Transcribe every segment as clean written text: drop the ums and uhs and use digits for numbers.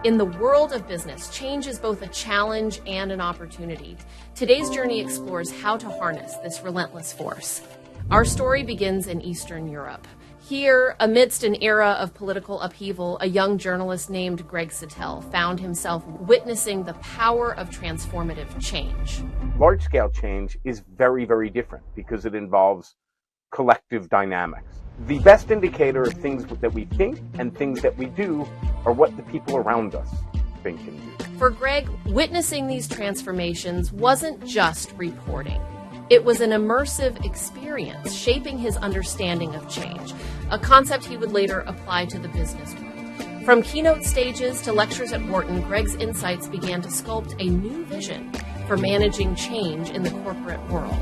In the world of business, change is both a challenge and an opportunity. Today's journey explores how to harness this relentless force. Our story begins in Eastern Europe. Here, amidst an era of political upheaval, a young journalist named Greg Satell found himself witnessing the power of transformative change. Large-scale change is very, very different because it involves collective dynamics. The best indicator of things that we think and things that we do are what the people around us think and do. For Greg, witnessing these transformations wasn't just reporting. It was an immersive experience shaping his understanding of change, a concept he would later apply to the business world. From keynote stages to lectures at Wharton, Greg's insights began to sculpt a new vision for managing change in the corporate world.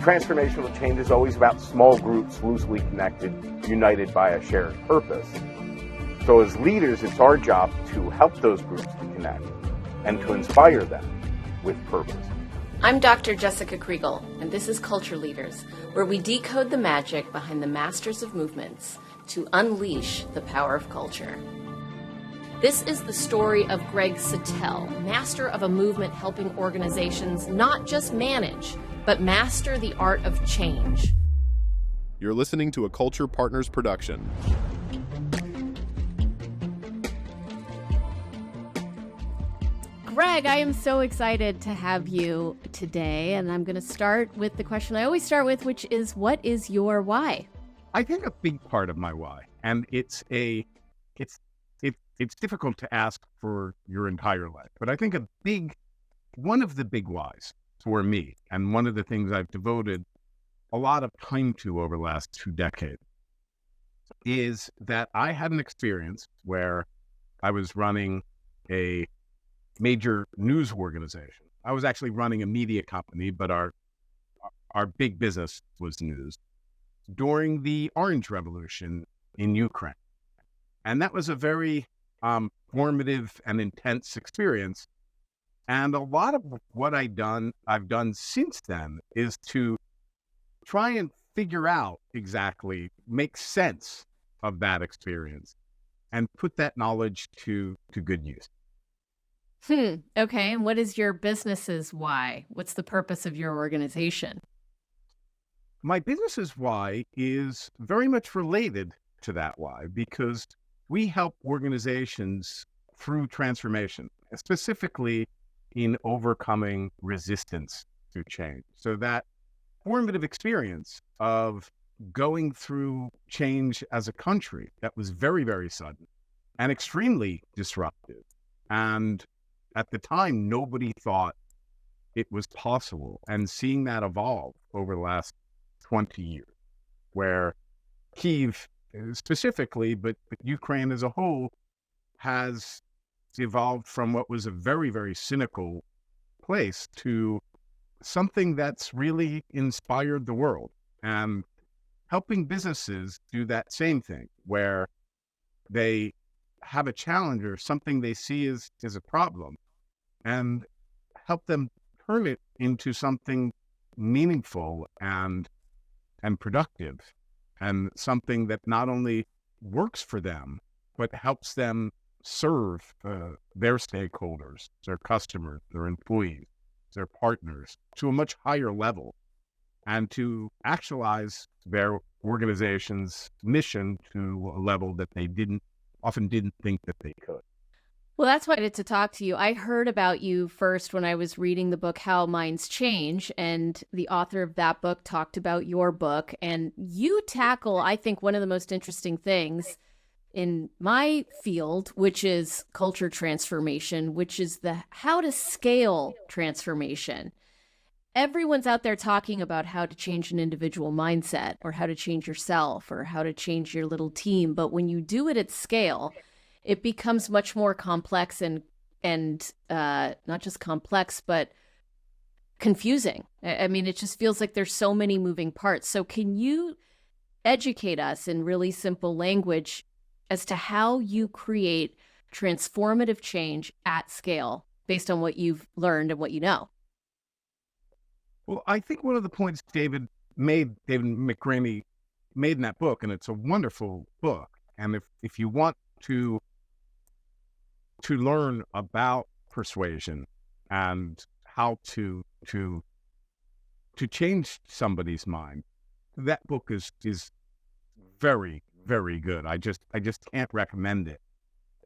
Transformational change is always about small groups loosely connected, united by a shared purpose. So as leaders, it's our job to help those groups to connect and to inspire them with purpose. I'm Dr. Jessica Kriegel, and this is Culture Leaders, where we decode the magic behind the masters of movements to unleash the power of culture. This is the story of Greg Satell, master of a movement helping organizations not just manage, but master the art of change. You're listening to a Culture Partners production. Greg, I am so excited to have you today, and I'm going to start with the question I always start with, which is, what is your why? I think a big part of my why, and it's difficult to ask for your entire life, but I think one of the big whys for me, and one of the things I've devoted a lot of time to over the last 2 decades, is that I had an experience where I was running a major news organization. I was actually running a media company, but our big business was news during the Orange Revolution in Ukraine. And that was a very formative and intense experience. And a lot of what I've done since then is to try and figure out exactly, make sense of that experience and put that knowledge to good use. Okay. And what is your business's why? What's the purpose of your organization? My business's why is very much related to that why, because we help organizations through transformation, specifically in overcoming resistance to change. So that formative experience of going through change as a country that was very, very sudden and extremely disruptive. And at the time, nobody thought it was possible. And seeing that evolve over the last 20 years, where Kyiv specifically, but Ukraine as a whole, has evolved from what was a very, very cynical place to something that's really inspired the world, and helping businesses do that same thing, where they have a challenge or something they see as a problem, and help them turn it into something meaningful and productive, and something that not only works for them, but helps them serve their stakeholders, their customers, their employees, their partners to a much higher level, and to actualize their organization's mission to a level that they often didn't think that they could. Well, that's why I wanted to talk to you. I heard about you first when I was reading the book, How Minds Change, and the author of that book talked about your book. And you tackle, I think, one of the most interesting things in my field, which is culture transformation, which is how to scale transformation. Everyone's out there talking about how to change an individual mindset, or how to change yourself, or how to change your little team. But when you do it at scale, it becomes much more complex and not just complex, but confusing. I mean, it just feels like there's so many moving parts. So can you educate us in really simple language as to how you create transformative change at scale based on what you've learned and what you know? Well, I think one of the points David McRaney made in that book, and it's a wonderful book, and if you want to to learn about persuasion and how to change somebody's mind, that book is very, very good. I just can't recommend it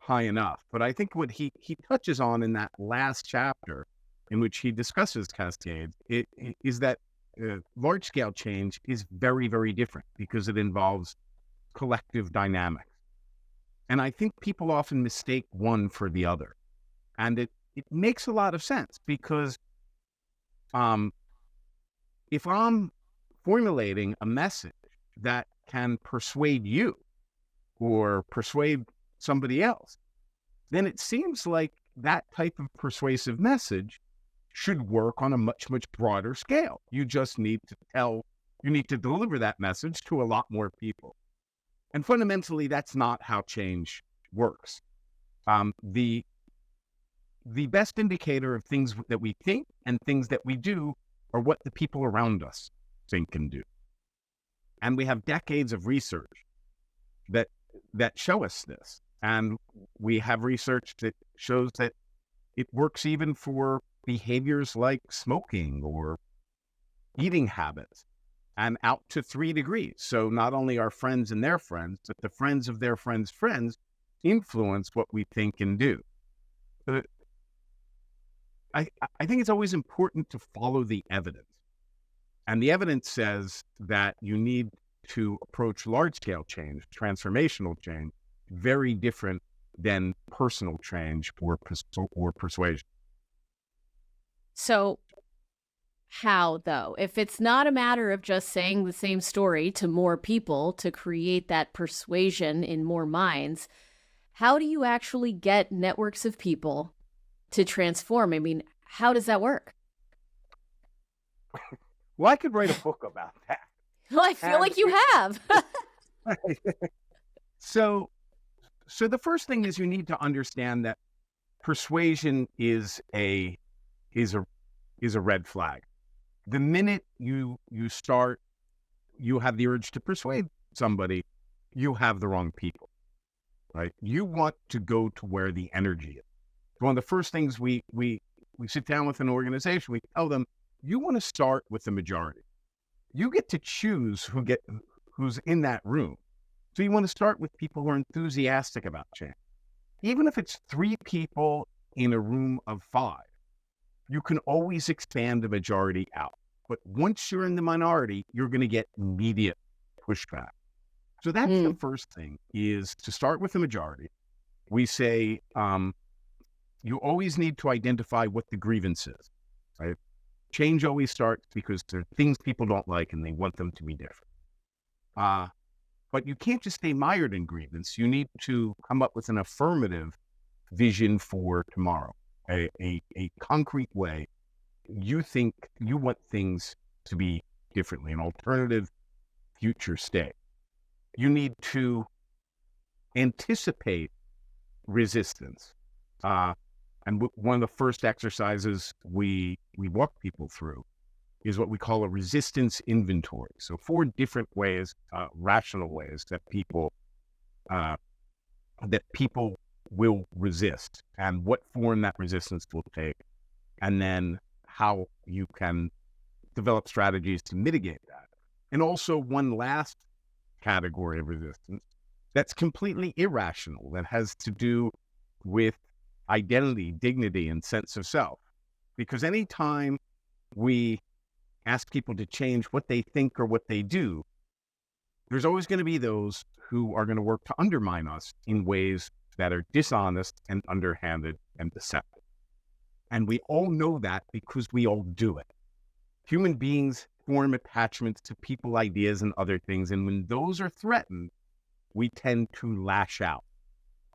high enough. But I think what he touches on in that last chapter, in which he discusses cascades, is that large scale change is very, very different because it involves collective dynamics. And I think people often mistake one for the other. And it makes a lot of sense because if I'm formulating a message that can persuade you or persuade somebody else, then it seems like that type of persuasive message should work on a much, much broader scale. You just need to deliver that message to a lot more people. And fundamentally, that's not how change works. The best indicator of things that we think and things that we do are what the people around us think and do. And we have decades of research that show us this. And we have research that shows that it works even for behaviors like smoking or eating habits, and out to 3 degrees. So not only our friends and their friends, but the friends of their friends' friends influence what we think and do. I think it's always important to follow the evidence. And the evidence says that you need to approach large-scale change, transformational change, very different than personal change or persuasion. So how, though? If it's not a matter of just saying the same story to more people to create that persuasion in more minds, how do you actually get networks of people to transform? I mean, how does that work? Well, I could write a book about that. Well, I feel like you have. So the first thing is you need to understand that persuasion is a red flag. The minute you have the urge to persuade somebody, you have the wrong people, right? You want to go to where the energy is. One of the first things we sit down with an organization, we tell them, you want to start with the majority. You get to choose who's in that room. So you want to start with people who are enthusiastic about change. Even if it's 3 people in a room of 5, you can always expand the majority out. But once you're in the minority, you're going to get immediate pushback. So that's the first thing, is to start with the majority. We say you always need to identify what the grievance is, right? Change always starts because there are things people don't like and they want them to be different. But you can't just stay mired in grievance. You need to come up with an affirmative vision for tomorrow, a concrete way. You think you want things to be differently, an alternative future state. You need to anticipate resistance. And one of the first exercises we walk people through is what we call a resistance inventory. So 4 different ways, rational ways that people will resist, and what form that resistance will take, and then how you can develop strategies to mitigate that. And also one last category of resistance that's completely irrational, that has to do with identity, dignity, and sense of self. Because anytime we ask people to change what they think or what they do, there's always going to be those who are going to work to undermine us in ways that are dishonest and underhanded and deceptive. And we all know that because we all do it. Human beings form attachments to people, ideas, and other things. And when those are threatened, we tend to lash out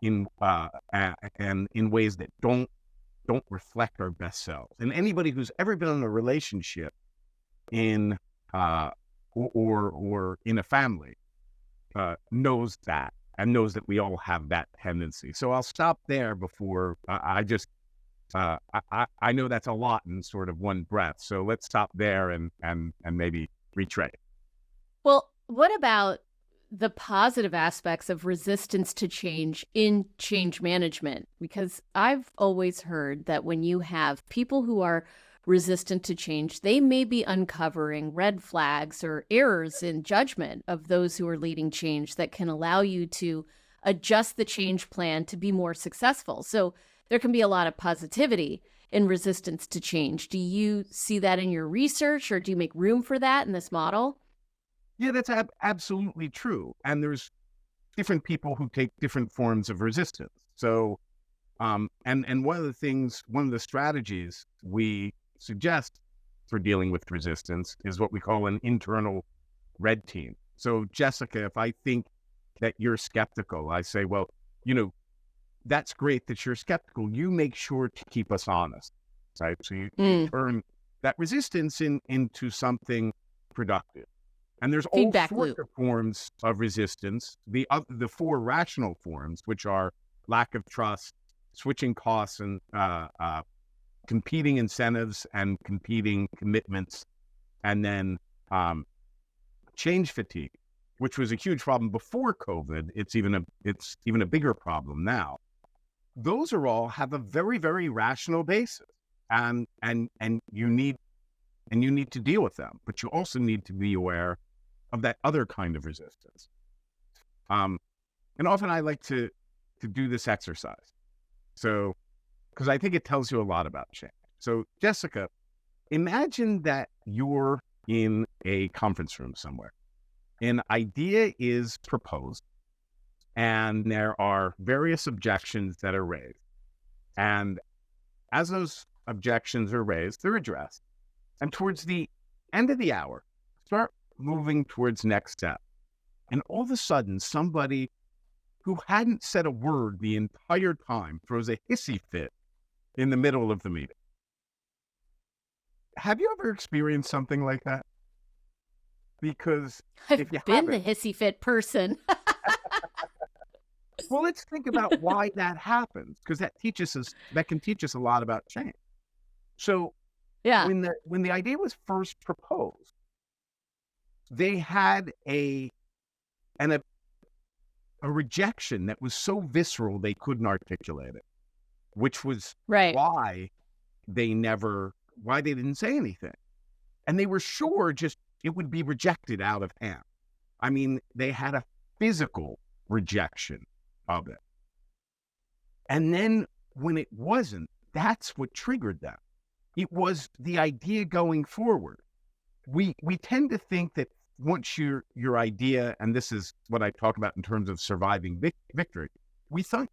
in ways that don't reflect our best selves. And anybody who's ever been in a relationship in or in a family knows that, and knows that we all have that tendency. So I'll stop there before I know that's a lot in sort of one breath. So let's stop there and maybe retread it. Well, what about the positive aspects of resistance to change in change management, because I've always heard that when you have people who are resistant to change, they may be uncovering red flags or errors in judgment of those who are leading change that can allow you to adjust the change plan to be more successful. So there can be a lot of positivity in resistance to change. Do you see that in your research, or do you make room for that in this model? Yeah, that's absolutely true. And there's different people who take different forms of resistance. So, and one of the strategies we suggest for dealing with resistance is what we call an internal red team. So, Jessica, if I think that you're skeptical, I say, well, that's great that you're skeptical. You make sure to keep us honest, right? So you turn that resistance into something productive. And there's Feedback all sorts loop of forms of resistance. The four rational forms, which are lack of trust, switching costs, and competing incentives and competing commitments, and then change fatigue, which was a huge problem before COVID. It's even a bigger problem now. Those are all have a very, very rational basis, and you need to deal with them, but you also need to be aware of that other kind of resistance. And often I like to do this exercise, so because I think it tells you a lot about change. So, Jessica, imagine that you're in a conference room somewhere. An idea is proposed, and there are various objections that are raised. And as those objections are raised, they're addressed. And towards the end of the hour, start moving towards next step. And all of a sudden, somebody who hadn't said a word the entire time throws a hissy fit in the middle of the meeting. Have you ever experienced something like that? Because I've been the hissy fit person. Well, let's think about why that happens, because that can teach us a lot about change. So Yeah. when the idea was first proposed, they had a rejection that was so visceral they couldn't articulate it, which was Right. why they didn't say anything. And they were sure just it would be rejected out of hand. I mean, they had a physical rejection of it. And then when it wasn't, that's what triggered them. It was the idea going forward. We tend to think that once your idea, and this is what I talk about in terms of surviving victory, we think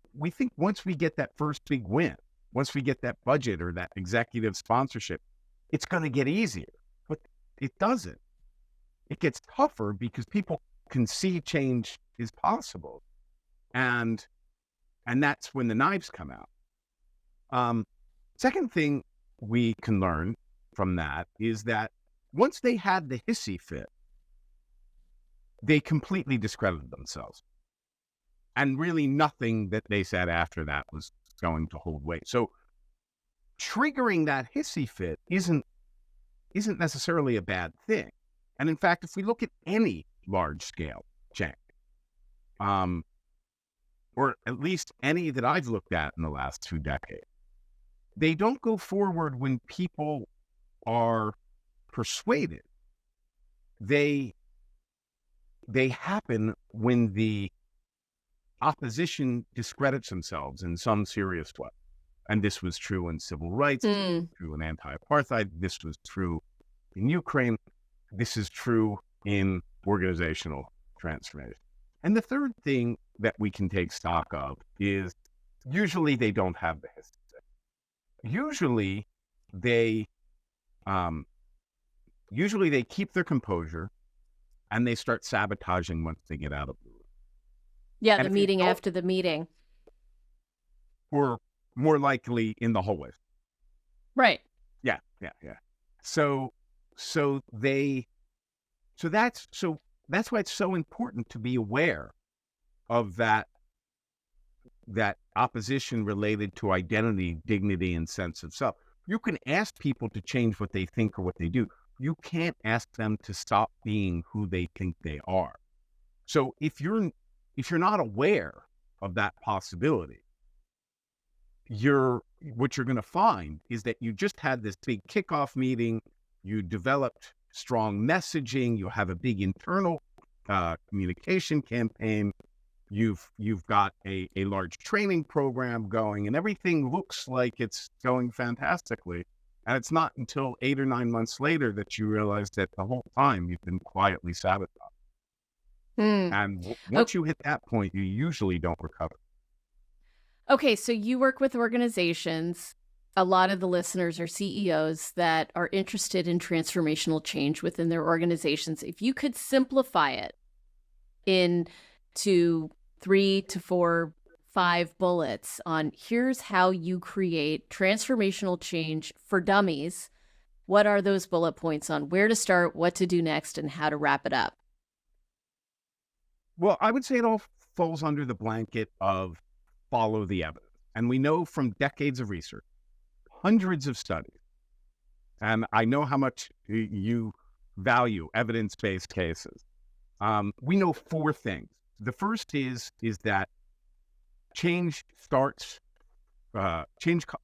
once we get that first big win, once we get that budget or that executive sponsorship, it's going to get easier. But it doesn't. It gets tougher because people can see change is possible. And that's when the knives come out. Second thing we can learn from that is that once they had the hissy fit, they completely discredited themselves. And really nothing that they said after that was going to hold weight. So triggering that hissy fit isn't necessarily a bad thing. And in fact, if we look at any large scale change, or at least any that I've looked at in the last 2 decades, they don't go forward when people are persuaded. They happen when the opposition discredits themselves in some serious way. And this was true in civil rights, this was true in anti-apartheid, this was true in Ukraine, this is true in organizational transformation. And the third thing that we can take stock of is usually they don't have the history. Usually they keep their composure and they start sabotaging once they get out of the room. Yeah, And the if meeting after the meeting. Or more likely in the hallways. Right. Yeah. So that's why it's so important to be aware of that opposition related to identity, dignity, and sense of self. You can ask people to change what they think or what they do. You can't ask them to stop being who they think they are. So if you're not aware of that possibility, what you're going to find is that you just had this big kickoff meeting, you developed strong messaging, you have a big internal communication campaign, you've got a large training program going, and everything looks like it's going fantastically. And it's not until 8 or 9 months later that you realize that the whole time you've been quietly sabotaged. And once you hit that point, you usually don't recover. Okay, so you work with organizations. A lot of the listeners are CEOs that are interested in transformational change within their organizations. If you could simplify it into 3 to 4, 5 bullets on here's how you create transformational change for dummies, what are those bullet points on where to start, what to do next, and how to wrap it up? Well, I would say it all falls under the blanket of follow the evidence. And we know from decades of research, hundreds of studies, and I know how much you value evidence-based cases. We know 4 things. The first is that change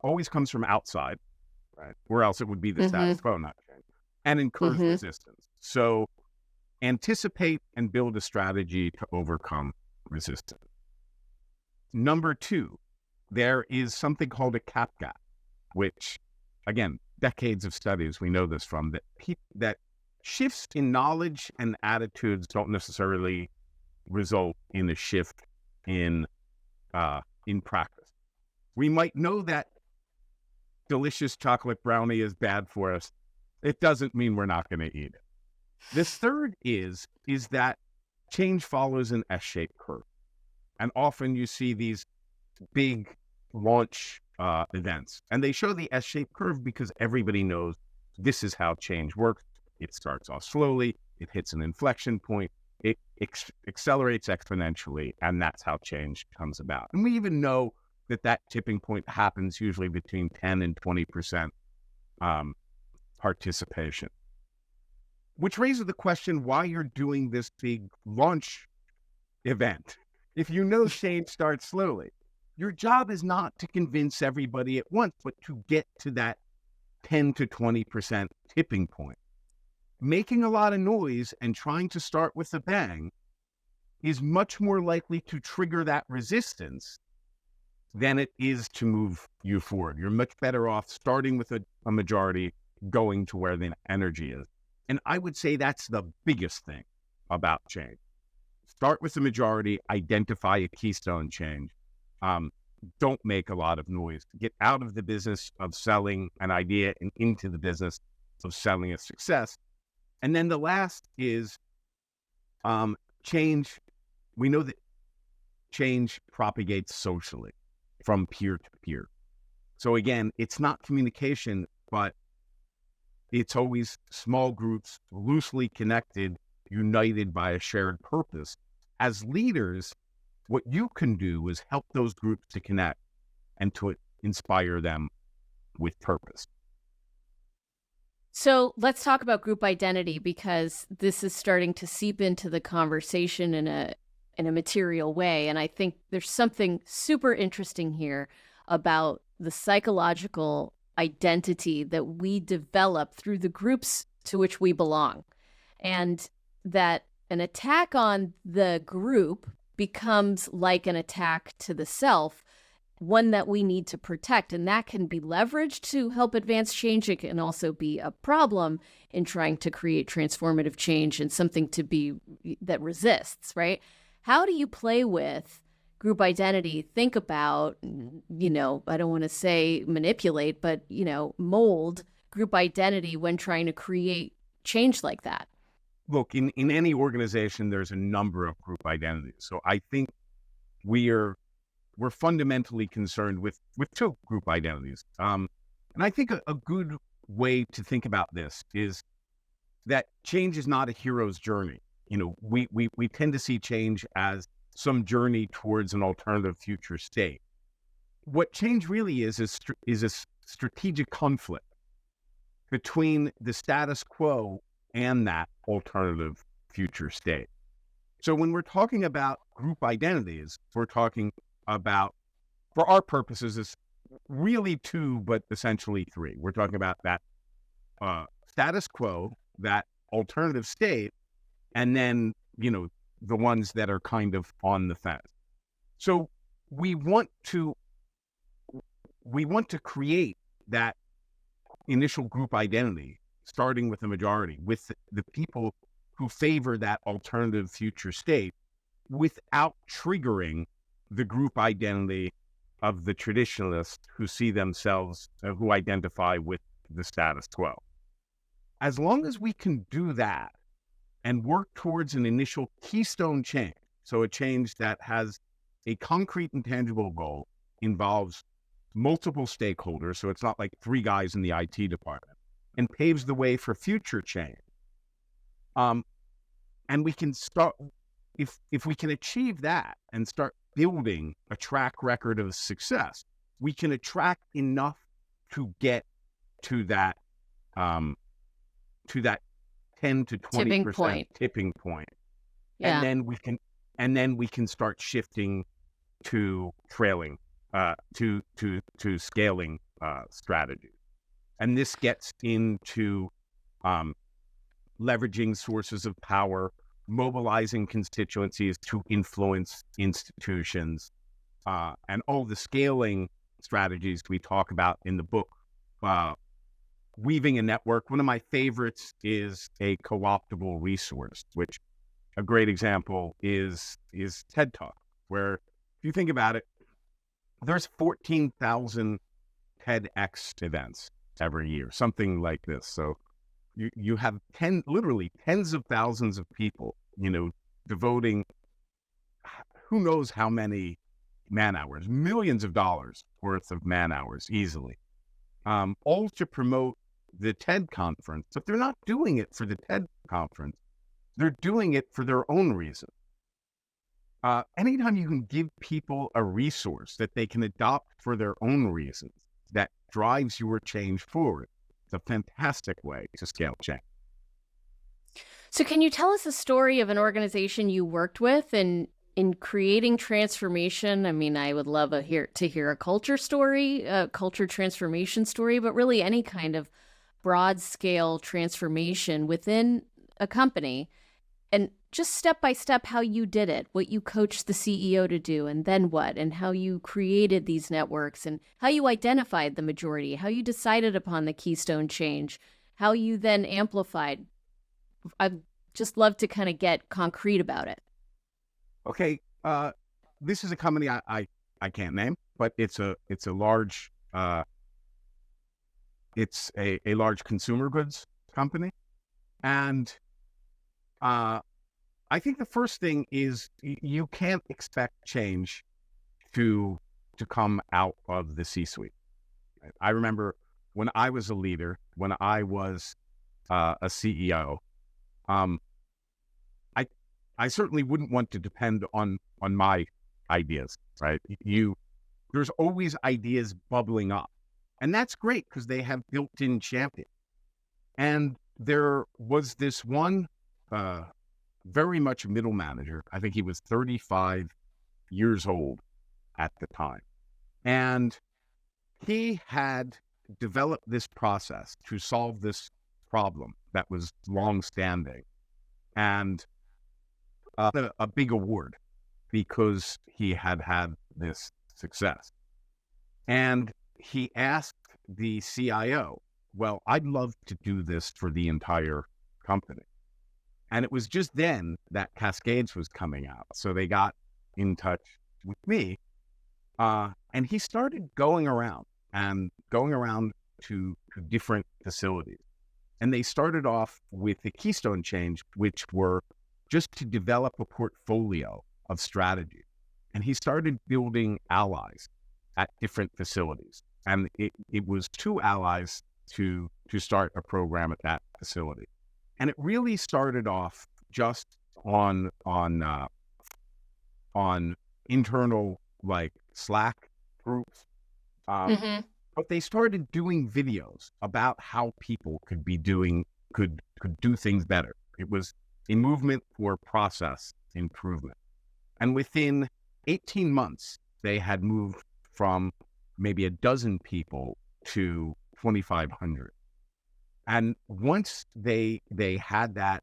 always comes from outside, right? Or else it would be the status quo, not change, and incurs resistance. So anticipate and build a strategy to overcome resistance. Number 2, there is something called a cap gap, which, again, decades of studies, we know this from, that shifts in knowledge and attitudes don't necessarily result in a shift in practice. We might know that delicious chocolate brownie is bad for us. It doesn't mean we're not going to eat it. The third is that change follows an S-shaped curve. And often you see these big launch events, and they show the S-shaped curve because everybody knows this is how change works. It starts off slowly, it hits an inflection point, it accelerates exponentially, and that's how change comes about. And we even know that tipping point happens usually between 10 and 20% participation. Which raises the question why you're doing this big launch event. If you know change starts slowly, your job is not to convince everybody at once, but to get to that 10 to 20% tipping point. Making a lot of noise and trying to start with a bang is much more likely to trigger that resistance than it is to move you forward. You're much better off starting with a majority, going to where the energy is. And I would say that's the biggest thing about change. Start with the majority, identify a keystone change. Don't make a lot of noise. Get out of the business of selling an idea and into the business of selling a success. And then the last is change. We know that change propagates socially from peer to peer. So again, it's not communication, but it's always small groups, loosely connected, united by a shared purpose. As leaders, what you can do is help those groups to connect and to inspire them with purpose. So let's talk about group identity, because this is starting to seep into the conversation in a material way. And I think there's something super interesting here about the psychological identity that we develop through the groups to which we belong. And that an attack on the group becomes like an attack to the self, one that we need to protect. And that can be leveraged to help advance change. It can also be a problem in trying to create transformative change and something that resists, right? How do you play with group identity? Think about, I don't want to say manipulate, but, mold group identity when trying to create change like that. Look, in any organization, there's a number of group identities. So I think we're fundamentally concerned with 2 group identities. And I think a good way to think about this is that change is not a hero's journey. We tend to see change as some journey towards an alternative future state. What change really is a strategic conflict between the status quo and that alternative future state. So when we're talking about group identities, we're talking about, for our purposes, it's really two, but essentially three. We're talking about that status quo, that alternative state, and then, the ones that are kind of on the fence. So we want to create that initial group identity, starting with the majority, with the people who favor that alternative future state, without triggering the group identity of the traditionalists who see themselves, who identify with the status quo. As long as we can do that and work towards an initial keystone change, so a change that has a concrete and tangible goal, involves multiple stakeholders, so it's not like three guys in the IT department, and paves the way for future change. And we can start, if we can achieve that and start building a track record of success, we can attract enough to get to that 10 to 20% tipping point. Yeah. And then we can start shifting to trailing, to scaling strategies. And this gets into leveraging sources of power, mobilizing constituencies to influence institutions, and all the scaling strategies we talk about in the book. Weaving a network. One of my favorites is a co-optable resource, which a great example is TED Talk, where if you think about it, there's 14,000 TEDx events every year, something like this. So you have literally tens of thousands of people, devoting who knows how many man hours, millions of dollars worth of man hours easily, all to promote the TED conference. But they're not doing it for the TED conference. They're doing it for their own reason. Anytime you can give people a resource that they can adopt for their own reasons, that drives your change forward, it's a fantastic way to scale change. So can you tell us a story of an organization you worked with in creating transformation? I mean, I would love to hear a culture story, a culture transformation story, but really any kind of broad scale transformation within a company, and just step by step how you did it, what you coached the CEO to do, and then what, and how you created these networks, and how you identified the majority, how you decided upon the keystone change, how you then amplified. I'd just love to kind of get concrete about it. Okay, this is a company I can't name, but it's a large it's a large consumer goods company, and I think the first thing is you can't expect change to come out of the C-suite. I remember when I was a leader, when I was a CEO, I certainly wouldn't want to depend on my ideas, right? There's always ideas bubbling up, and that's great because they have built-in champions. And there was this one very much a middle manager. I think he was 35 years old at the time. And he had developed this process to solve this problem that was long-standing, and a big award because he had this success. And he asked the CIO, well, I'd love to do this for the entire company. And it was just then that Cascades was coming out. So they got in touch with me, and he started going around to different facilities. And they started off with the keystone change, which were just to develop a portfolio of strategy. And he started building allies at different facilities. And it was 2 allies to start a program at that facility. And it really started off just on internal, like, Slack groups. But they started doing videos about how people could do things better. It was a movement for process improvement. And within 18 months, they had moved from maybe a dozen people to 2,500. And once they had that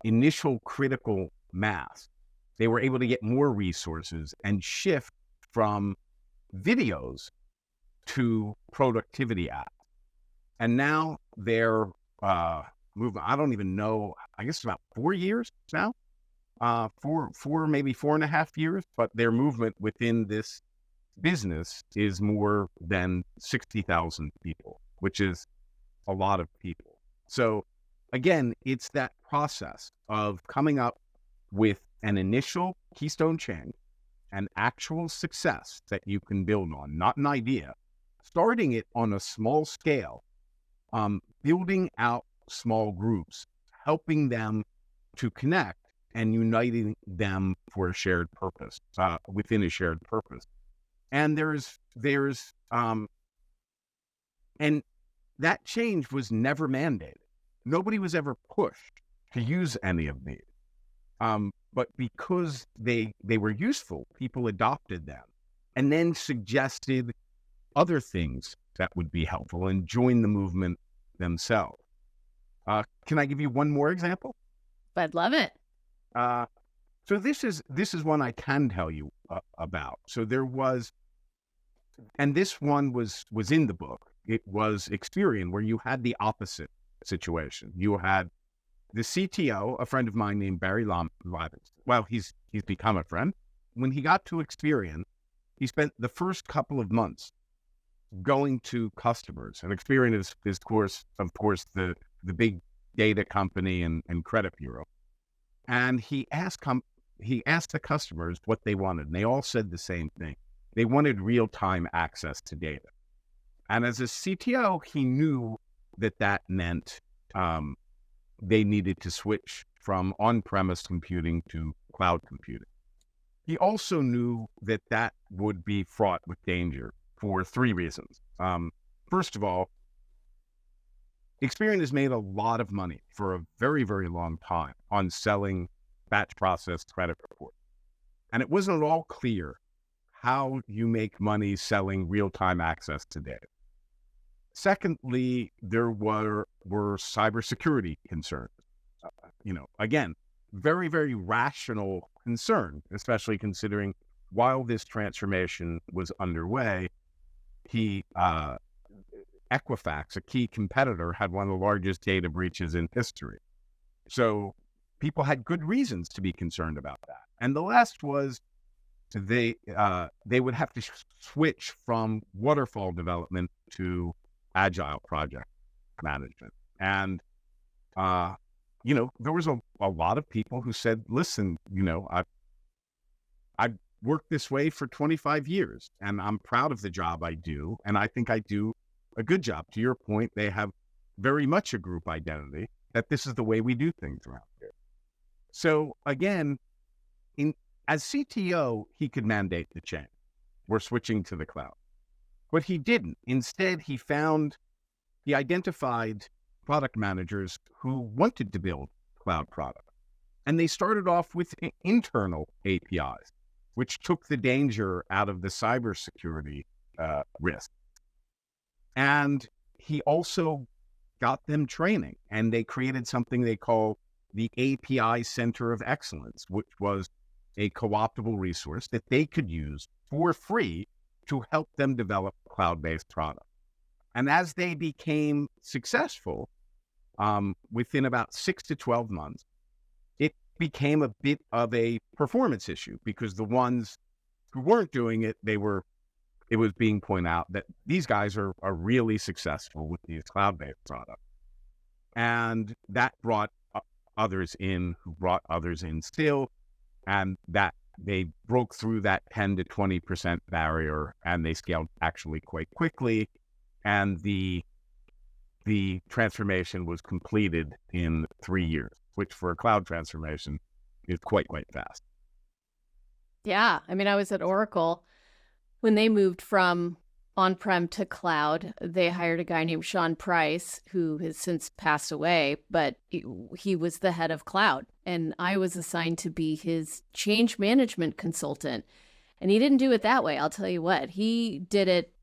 initial critical mass, they were able to get more resources and shift from videos to productivity apps. And now they're moving, I don't even know, I guess about 4 years now, maybe 4.5 years, but their movement within this business is more than 60,000 people, which is a lot of people. So again, it's that process of coming up with an initial keystone change, an actual success that you can build on, not an idea, starting it on a small scale, building out small groups, helping them to connect and uniting them for a shared purpose, within a shared purpose. And and that change was never mandated. Nobody was ever pushed to use any of these. But because they were useful, people adopted them and then suggested other things that would be helpful and joined the movement themselves. Can I give you one more example? I'd love it. So this is one I can tell you about. So there was, and this one was in the book. It was Experian, where you had the opposite situation. You had the CTO, a friend of mine named Barry Lyons. Well, he's become a friend. When he got to Experian, he spent the first couple of months going to customers. And Experian is of course, the big data company and credit bureau. And he asked the customers what they wanted, and they all said the same thing. They wanted real-time access to data. And as a CTO, he knew that meant they needed to switch from on-premise computing to cloud computing. He also knew that would be fraught with danger for 3 reasons. First of all, Experian has made a lot of money for a very, very long time on selling batch processed credit reports. And it wasn't at all clear how you make money selling real-time access to data. Secondly, there were cybersecurity concerns. Again, very, very rational concern, especially considering while this transformation was underway, Equifax, a key competitor, had one of the largest data breaches in history. So people had good reasons to be concerned about that. And the last was they would have to switch from waterfall development to agile project management. And, there was a lot of people who said, listen, I've worked this way for 25 years and I'm proud of the job I do. And I think I do a good job. To your point, they have very much a group identity that this is the way we do things around here. So again, as CTO, he could mandate the change. We're switching to the cloud. But he didn't. Instead, he identified product managers who wanted to build cloud products. And they started off with internal APIs, which took the danger out of the cybersecurity risk. And he also got them training, and they created something they call the API Center of Excellence, which was a co-optable resource that they could use for free to help them develop cloud-based products. And as they became successful, within about 6 to 12 months, it became a bit of a performance issue because the ones who weren't doing it, it was being pointed out that these guys are really successful with these cloud-based products. And that brought others in who brought others in still, and that they broke through that 10 to 20% barrier, and they scaled actually quite quickly. And the transformation was completed in 3 years, which for a cloud transformation is quite fast. Yeah. I mean, I was at Oracle when they moved from on-prem to cloud. They hired a guy named Sean Price, who has since passed away, but he was the head of cloud. And I was assigned to be his change management consultant. And he didn't do it that way. I'll tell you what, he did it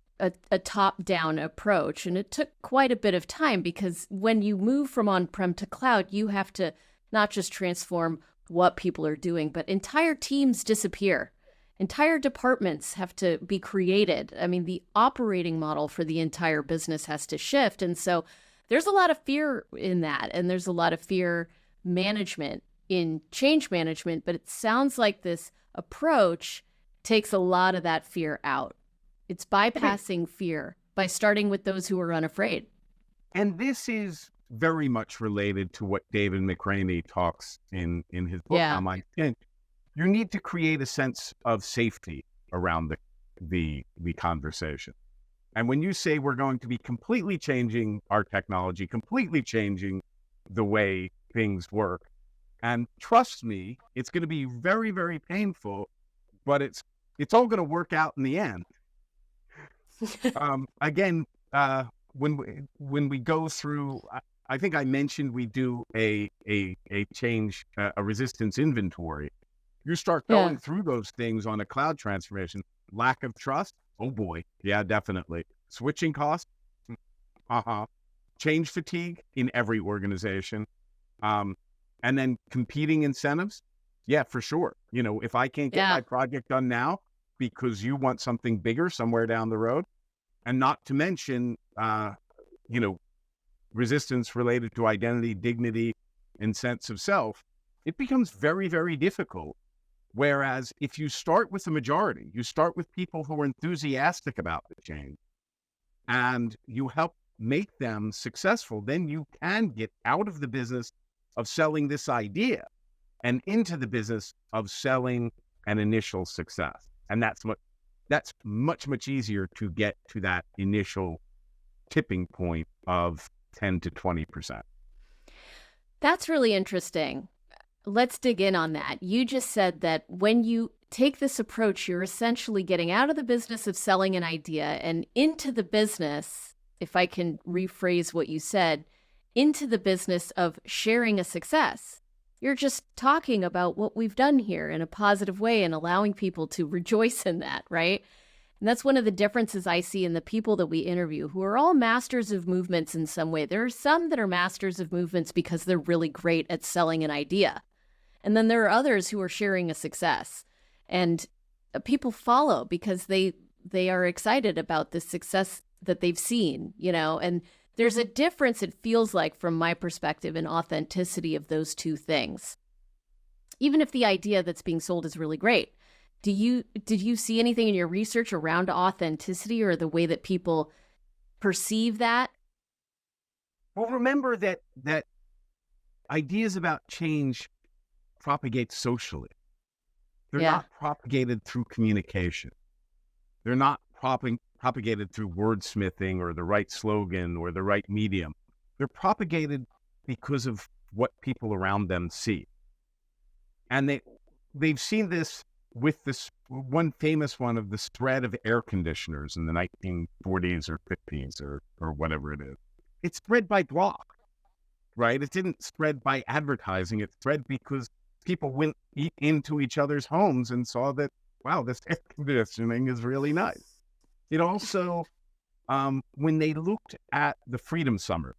a top-down approach. And it took quite a bit of time because when you move from on-prem to cloud, you have to not just transform what people are doing, but entire teams disappear. Entire departments have to be created. I mean, the operating model for the entire business has to shift. And so there's a lot of fear in that. And there's a lot of fear management in change management. But it sounds like this approach takes a lot of that fear out. It's bypassing fear by starting with those who are unafraid. And this is very much related to what David McRaney talks in his book, Yeah. How Minds Change. You need to create a sense of safety around the conversation. And when you say we're going to be completely changing our technology, completely changing the way things work, and trust me, it's going to be very, very painful, but it's all going to work out in the end. Again, when we go through, I think I mentioned we do a change, a resistance inventory. You start going through those things on a cloud transformation. Lack of trust? Oh boy. Yeah, definitely. Switching costs? Change fatigue in every organization. And then competing incentives? Yeah, for sure. You know, if I can't get my project done now because you want something bigger somewhere down the road, and not to mention, resistance related to identity, dignity, and sense of self, it becomes very, very difficult. Whereas if you start with the majority, you start with people who are enthusiastic about the change, and you help make them successful, then you can get out of the business of selling this idea and into the business of selling an initial success. And that's much, much easier to get to that initial tipping point of 10 to 20%. That's really interesting. Let's dig in on that. You just said that when you take this approach, you're essentially getting out of the business of selling an idea and into the business, if I can rephrase what you said, into the business of sharing a success. You're just talking about what we've done here in a positive way and allowing people to rejoice in that, right? And that's one of the differences I see in the people that we interview, who are all masters of movements in some way. There are some that are masters of movements because they're really great at selling an idea. And then there are others who are sharing a success. And people follow because they are excited about the success that they've seen, you know, and there's a difference, it feels like, from my perspective, in authenticity of those two things. Even if the idea that's being sold is really great. Did you see anything in your research around authenticity or the way that people perceive that? Well, remember that ideas about change propagate socially. They're not propagated through communication. They're not propagated through wordsmithing or the right slogan or the right medium. They're propagated because of what people around them see. And they've seen this with this one famous one of the spread of air conditioners in the 1940s or 50s or whatever it is. It spread by block, right? It didn't spread by advertising. It spread because people went into each other's homes and saw that, wow, this air conditioning is really nice. It also, when they looked at the Freedom Summer,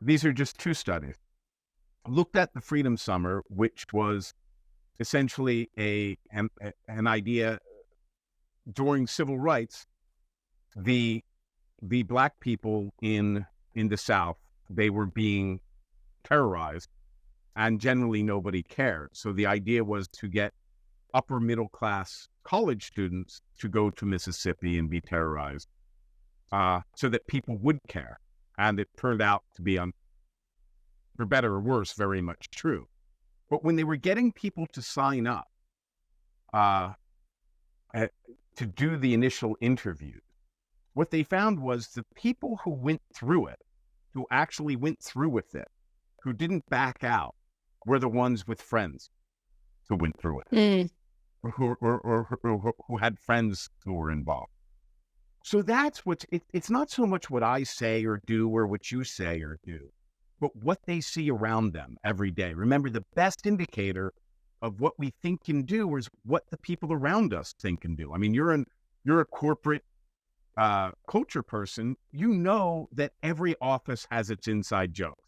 these are just two studies, looked at the Freedom Summer, which was essentially an idea during civil rights. The Black people in the South, they were being terrorized, and generally nobody cared. So the idea was to get upper middle class college students to go to Mississippi and be terrorized, so that people would care. And it turned out to be, for better or worse, very much true. But when they were getting people to sign up to do the initial interviews, what they found was the people who went through it, who actually went through with it, who didn't back out, were the ones with friends who went through it, or who had friends who were involved. So that's it's not so much what I say or do or what you say or do, but what they see around them every day. Remember, the best indicator of what we think can do is what the people around us think can do. I mean, you're a corporate culture person. You know that every office has its inside jokes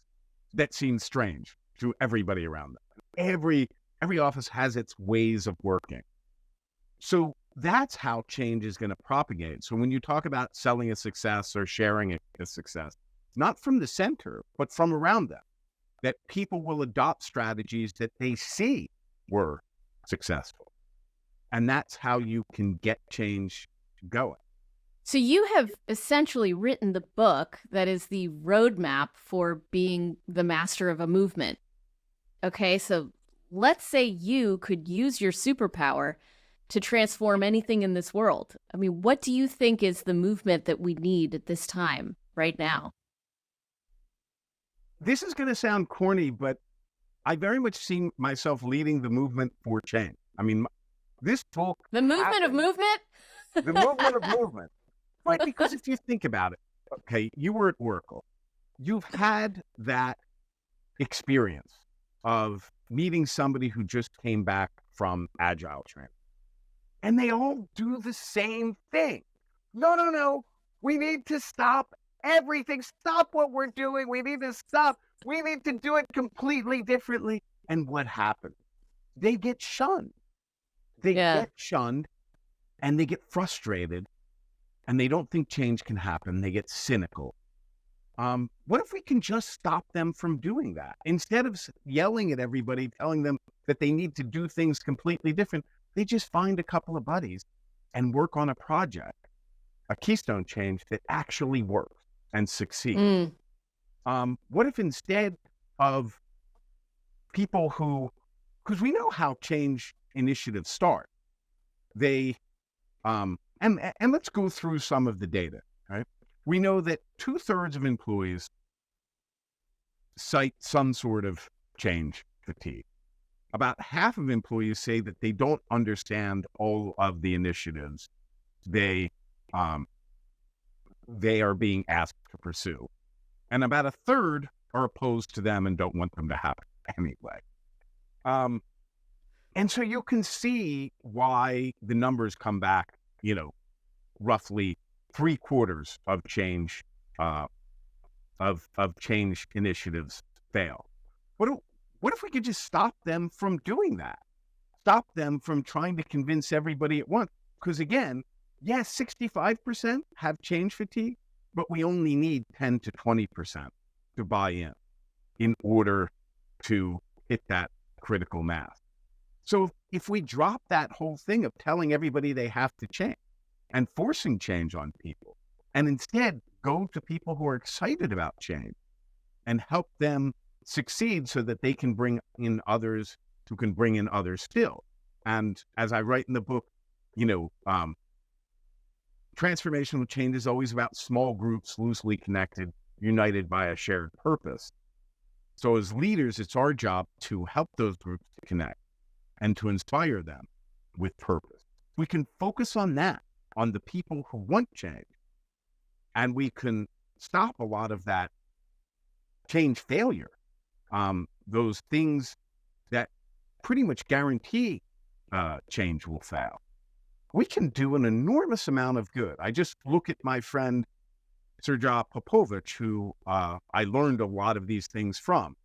that seem strange to everybody around them. Every office has its ways of working. So that's how change is going to propagate. So when you talk about selling a success or sharing a success, it's not from the center, but from around them, that people will adopt strategies that they see were successful. And that's how you can get change going. So you have essentially written the book that is the roadmap for being the master of a movement. Okay, so let's say you could use your superpower to transform anything in this world. I mean, what do you think is the movement that we need at this time, right now? This is going to sound corny, but I very much see myself leading the movement for change. I mean, this book... The movement of movement? The movement of movement. Right, because if you think about it, okay, you were at Oracle. You've had that experience of meeting somebody who just came back from Agile training. And they all do the same thing. No. We need to stop everything. Stop what we're doing. We need to stop. We need to do it completely differently. And what happens? They get shunned. They get shunned and they get frustrated and they don't think change can happen. They get cynical. What if we can just stop them from doing that? Instead of yelling at everybody, telling them that they need to do things completely different, they just find a couple of buddies and work on a project, a keystone change that actually works and succeeds. What if instead of people because we know how change initiatives start, they, and let's go through some of the data, right? We know that 2/3 of employees cite some sort of change fatigue. About half of employees say that they don't understand all of the initiatives they are being asked to pursue. And about 1/3 are opposed to them and don't want them to happen anyway. And so you can see why the numbers come back, roughly 3/4 of change, of change initiatives fail. What if we could just stop them from doing that? Stop them from trying to convince everybody at once? Because again, yes, 65% have change fatigue, but we only need 10 to 20% to buy in order to hit that critical mass. So if we drop that whole thing of telling everybody they have to change and forcing change on people, and instead go to people who are excited about change and help them succeed so that they can bring in others who can bring in others still. And as I write in the book, transformational change is always about small groups, loosely connected, united by a shared purpose. So as leaders, it's our job to help those groups to connect and to inspire them with purpose. We can focus on that, on the people who want change, and we can stop a lot of that change failure. Those things that pretty much guarantee change will fail. We can do an enormous amount of good. I just look at my friend Sergej Popovich, who I learned a lot of these things from,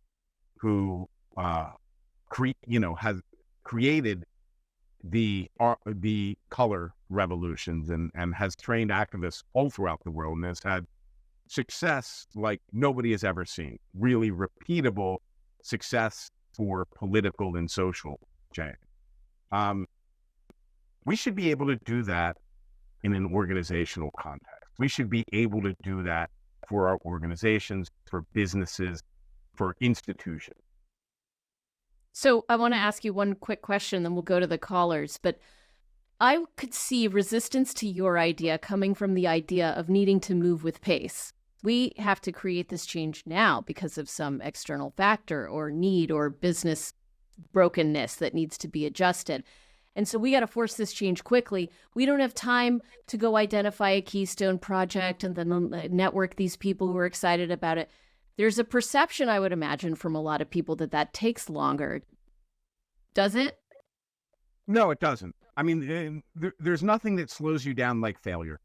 who has created the color revolutions and has trained activists all throughout the world and has had success like nobody has ever seen. Really repeatable success for political and social change. We should be able to do that in an organizational context. We should be able to do that for our organizations, for businesses, for institutions. So I want to ask you one quick question, then we'll go to the callers. But I could see resistance to your idea coming from the idea of needing to move with pace. We have to create this change now because of some external factor or need or business brokenness that needs to be adjusted. And so we got to force this change quickly. We don't have time to go identify a keystone project and then network these people who are excited about it. There's a perception, I would imagine, from a lot of people that takes longer. Does it? No, it doesn't. I mean, there's nothing that slows you down like failure,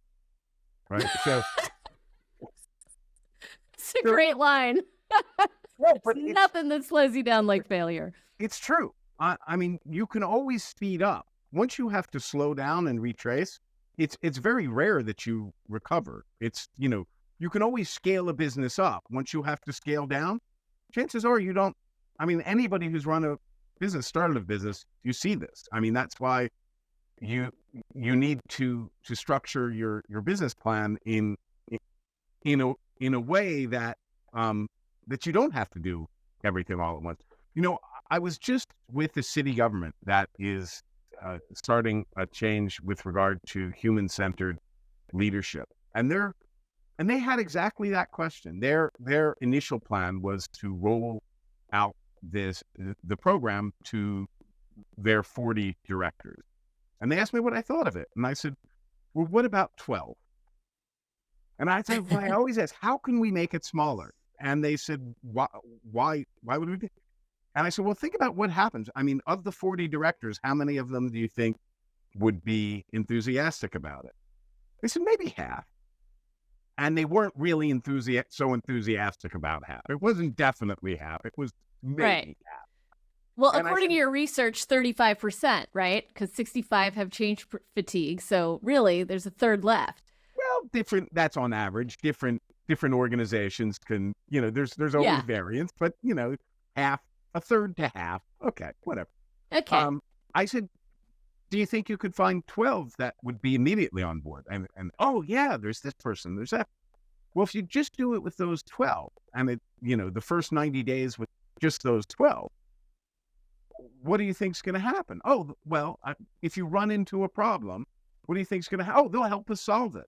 right? So it's a great line. No, but nothing that slows you down like failure. It's true. I mean, you can always speed up. Once you have to slow down and retrace, it's very rare that you recover. It's, you can always scale a business up. Once you have to scale down, chances are you don't. I mean, anybody who's run a business, started a business, you see this. I mean, that's why you need to structure your business plan in a way that that you don't have to do everything all at once. I was just with the city government that is starting a change with regard to human-centered leadership, and they had exactly that question. Their initial plan was to roll out the program to their 40 directors, and they asked me what I thought of it, and I said, "Well, what about 12?" And I said, well, I always ask, how can we make it smaller? And they said, why would we do? And I said, well, think about what happens. I mean, of the 40 directors, how many of them do you think would be enthusiastic about it? They said, maybe half. And they weren't really so enthusiastic about half. It wasn't definitely half. It was maybe half. Well, and according to your research, 35%, right? Because 65 have change fatigue. So really, there's a third left. Well, that's on average. Different organizations can, there's always variance, but, a third to half. Okay, whatever. Okay. I said, do you think you could find 12 that would be immediately on board? And oh yeah, there's this person, there's that. Well, if you just do it with those 12 and the first 90 days with just those 12, what do you think's going to happen? Oh, well, if you run into a problem, what do you think's going to happen? Oh, they'll help us solve it.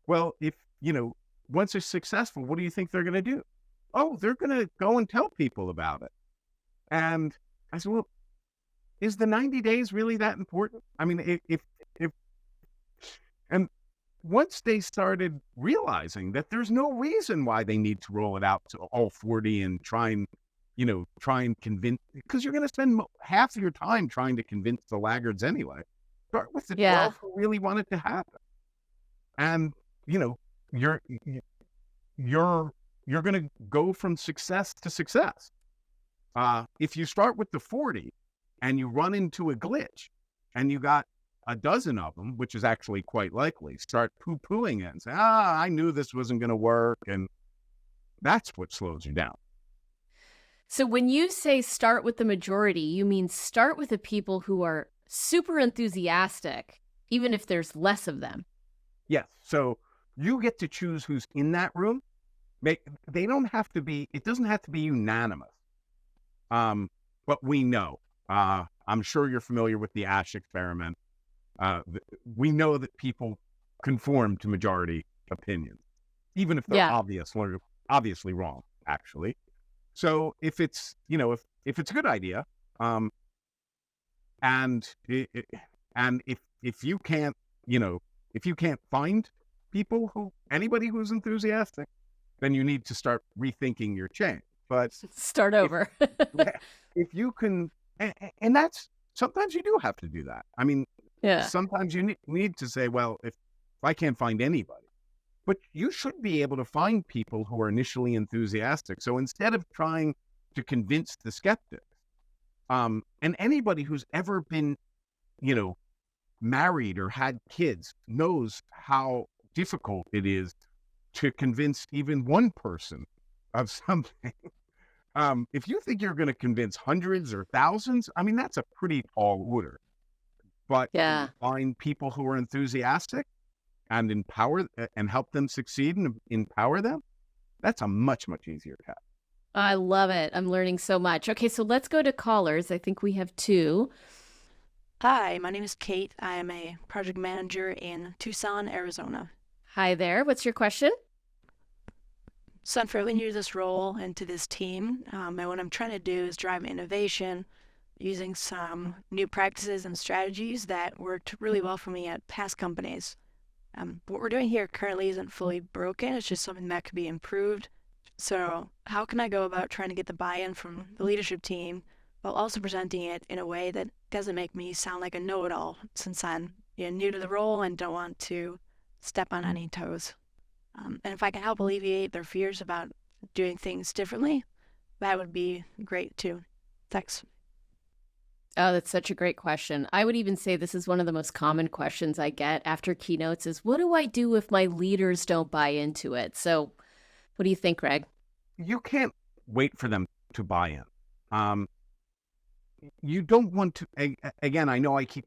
Well, if, once it's successful, what do you think they're going to do? Oh, they're going to go and tell people about it. And I said, well, is the 90 days really that important? I mean, and once they started realizing that there's no reason why they need to roll it out to all 40 and try and convince, because you're going to spend half of your time trying to convince the laggards anyway. Start with the 12 who really want it to happen. And, you're going to go from success to success. If you start with the 40 and you run into a glitch and you got a dozen of them, which is actually quite likely, start poo-pooing it and say, I knew this wasn't going to work. And that's what slows you down. So when you say start with the majority, you mean start with the people who are super enthusiastic, even if there's less of them. Yes. So you get to choose who's in that room. They don't have to be, it doesn't have to be unanimous. But we know, I'm sure you're familiar with the Ash experiment. We know that people conform to majority opinions, even if they're obviously wrong, actually. So if it's, if it's a good idea, and if you can't, if you can't find anybody who's enthusiastic, then you need to start rethinking your change. But start over. If you can, and that's, sometimes you do have to do that. I mean, sometimes you need to say, well, if I can't find anybody, but you should be able to find people who are initially enthusiastic. So instead of trying to convince the skeptics, and anybody who's ever been, married or had kids knows how difficult it is to convince even one person of something. If you think you're going to convince hundreds or thousands, I mean, that's a pretty tall order. But find people who are enthusiastic and empower and help them succeed and empower them, that's a much, much easier task. I love it. I'm learning so much. Okay, so let's go to callers. I think we have two. Hi, my name is Kate. I am a project manager in Tucson, Arizona. Hi there. What's your question? So I'm fairly new to this role and to this team. And what I'm trying to do is drive innovation using some new practices and strategies that worked really well for me at past companies. What we're doing here currently isn't fully broken. It's just something that could be improved. So how can I go about trying to get the buy-in from the leadership team while also presenting it in a way that doesn't make me sound like a know-it-all, since I'm new to the role and don't want to step on any toes? And if I can help alleviate their fears about doing things differently, that would be great too. Thanks. Oh, that's such a great question. I would even say this is one of the most common questions I get after keynotes is, what do I do if my leaders don't buy into it? So what do you think, Greg? You can't wait for them to buy in. You don't want to, again, I know I keep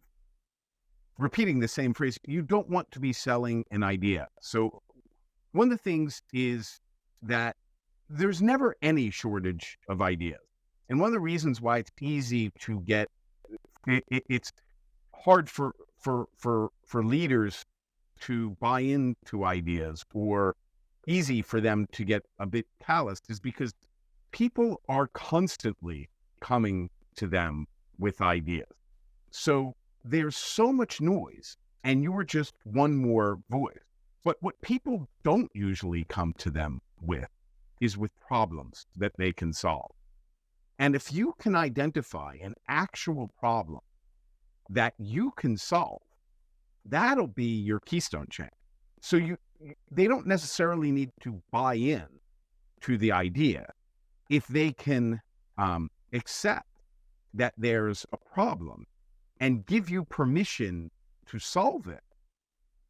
repeating the same phrase. You don't want to be selling an idea. So one of the things is that there's never any shortage of ideas. And one of the reasons why it's easy to get, it's hard for leaders to buy into ideas, or easy for them to get a bit calloused, is because people are constantly coming to them with ideas. So there's so much noise, and you're just one more voice. But what people don't usually come to them with is with problems that they can solve. And if you can identify an actual problem that you can solve, that'll be your keystone chain. So they don't necessarily need to buy in to the idea. If they can accept that there's a problem and give you permission to solve it,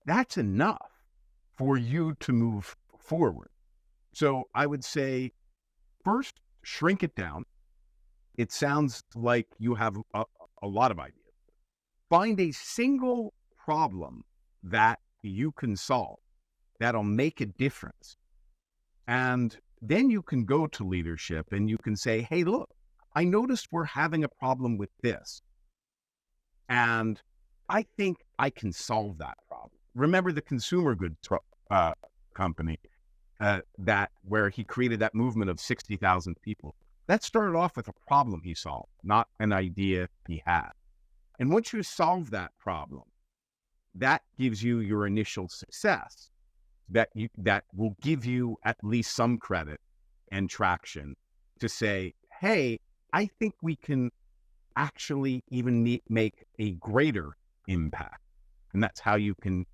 that's enough for you to move forward. So I would say, first, shrink it down. It sounds like you have a lot of ideas. Find a single problem that you can solve that'll make a difference. And then you can go to leadership and you can say, hey, look, I noticed we're having a problem with this. And I think I can solve that problem. Remember the consumer goods company where he created that movement of 60,000 people. That started off with a problem he solved, not an idea he had. And once you solve that problem, that gives you your initial success that will give you at least some credit and traction to say, hey, I think we can actually even make a greater impact. And that's how you can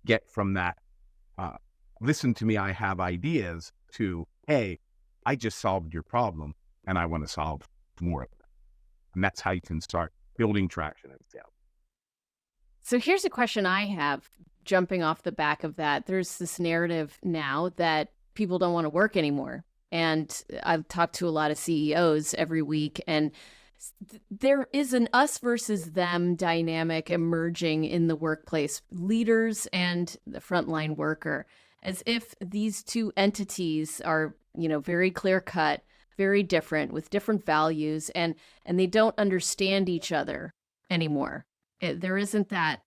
get from that, listen to me, I have ideas, to, hey, I just solved your problem and I want to solve more of it. And that's how you can start building traction and sales. So here's a question I have jumping off the back of that. There's this narrative now that people don't want to work anymore. And I've talked to a lot of CEOs every week, and there is an us versus them dynamic emerging in the workplace, leaders and the frontline worker, as if these two entities are, very clear cut, very different, with different values, and they don't understand each other anymore. There isn't that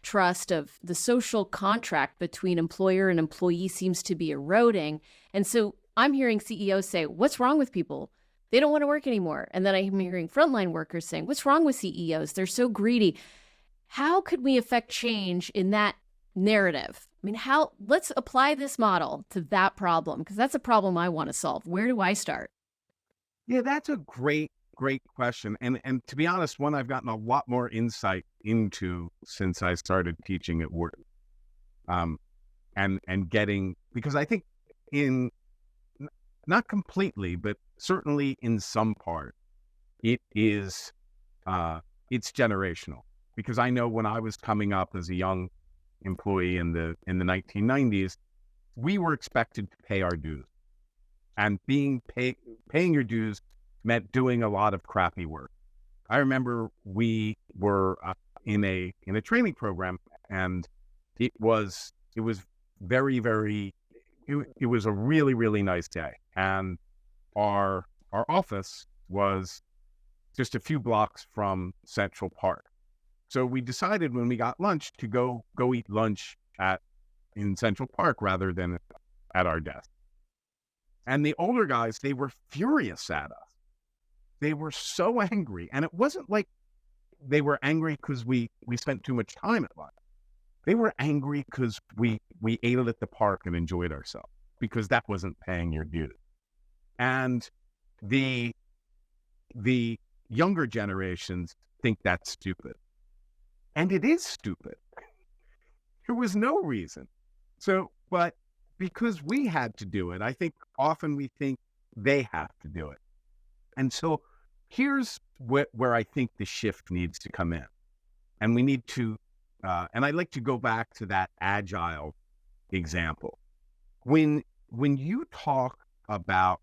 trust of the social contract between employer and employee seems to be eroding. And so I'm hearing CEOs say, what's wrong with people? They don't want to work anymore. And then I'm hearing frontline workers saying, what's wrong with CEOs? They're so greedy. How could we affect change in that narrative? I mean, let's apply this model to that problem, because that's a problem I want to solve. Where do I start? Yeah, that's a great question. And to be honest, one I've gotten a lot more insight into since I started teaching at Wharton. And getting, because I think not completely, but certainly in some part, it's generational. Because I know when I was coming up as a young employee in the 1990s, we were expected to pay our dues, and paying your dues meant doing a lot of crappy work. I remember we were in a training program, and it was very, very, it was a really, really nice day. And our office was just a few blocks from Central Park. So we decided when we got lunch to go eat lunch in Central Park rather than at our desk. And the older guys, they were furious at us. they were so angry. And it wasn't like they were angry because we spent too much time at lunch. They were angry because we ate it at the park and enjoyed ourselves, because that wasn't paying your dues. And the younger generations think that's stupid. And it is stupid. There was no reason. So, but because we had to do it, I think often we think they have to do it. And so here's where I think the shift needs to come in. And we need to, and I'd like to go back to that agile example. When you talk about,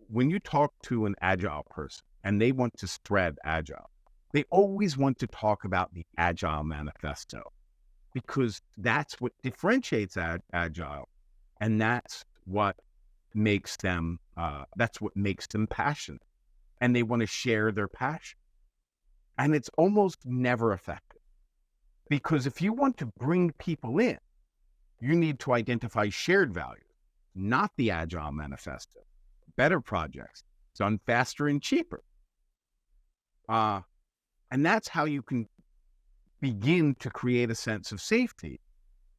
when you talk to an agile person and they want to spread agile, they always want to talk about the Agile Manifesto, because that's what differentiates agile, and that's what makes them passionate, and they want to share their passion. And it's almost never effective, because if you want to bring people in, you need to identify shared values, not the Agile Manifesto. Better projects done faster and cheaper. And that's how you can begin to create a sense of safety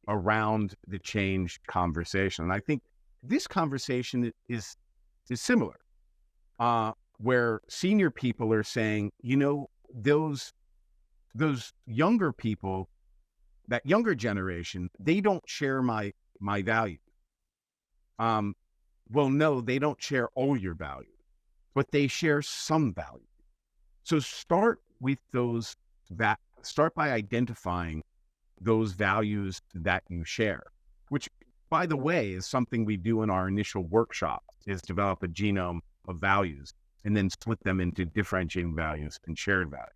around the change conversation. And I think this conversation is similar, where senior people are saying, those younger people, that younger generation, they don't share my values. Well, no, they don't share all your values, but they share some value. So start with those, start by identifying those values that you share, which, by the way, is something we do in our initial workshop, is develop a genome of values and then split them into differentiating values and shared values.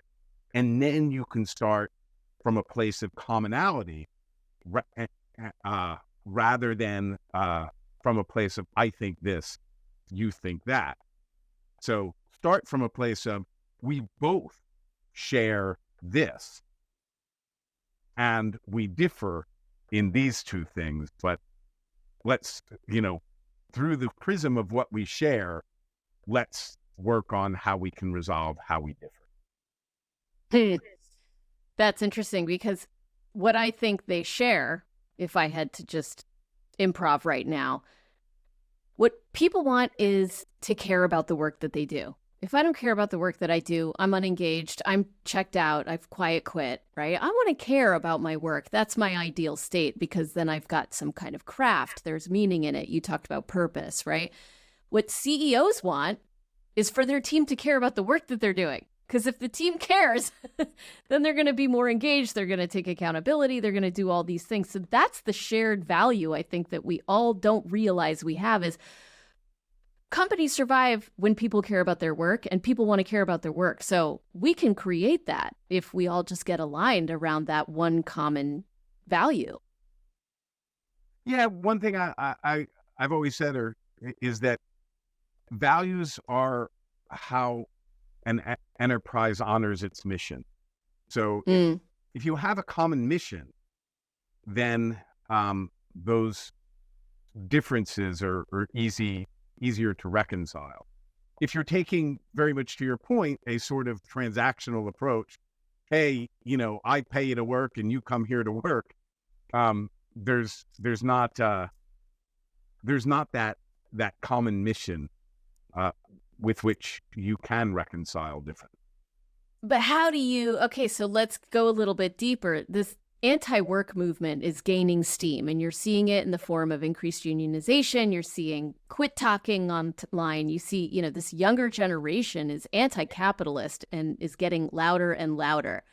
And then you can start from a place of commonality rather than from a place of, I think this, you think that. So start from a place of, we both share this and we differ in these two things, but let's, through the prism of what we share, let's work on how we can resolve how we differ. That's interesting, because what I think they share, if I had to just improv right now, what people want is to care about the work that they do. If I don't care about the work that I do, I'm unengaged, I'm checked out, I've quiet quit, right? I want to care about my work. That's my ideal state, because then I've got some kind of craft. There's meaning in it. You talked about purpose, right? What CEOs want is for their team to care about the work that they're doing. Because if the team cares, then they're going to be more engaged. They're going to take accountability. They're going to do all these things. So that's the shared value, I think, that we all don't realize we have, is companies survive when people care about their work, and people want to care about their work. So we can create that if we all just get aligned around that one common value. Yeah, one thing I've always said is that values are how an enterprise honors its mission. So if you have a common mission, then those differences are easier to reconcile. If you're taking, very much to your point, a sort of transactional approach, hey, I pay you to work and you come here to work, there's not that common mission with which you can reconcile different. But how do you, okay, so let's go a little bit deeper. This anti-work movement is gaining steam, and you're seeing it in the form of increased unionization. You're seeing quit talking online. You see, this younger generation is anti-capitalist and is getting louder and louder.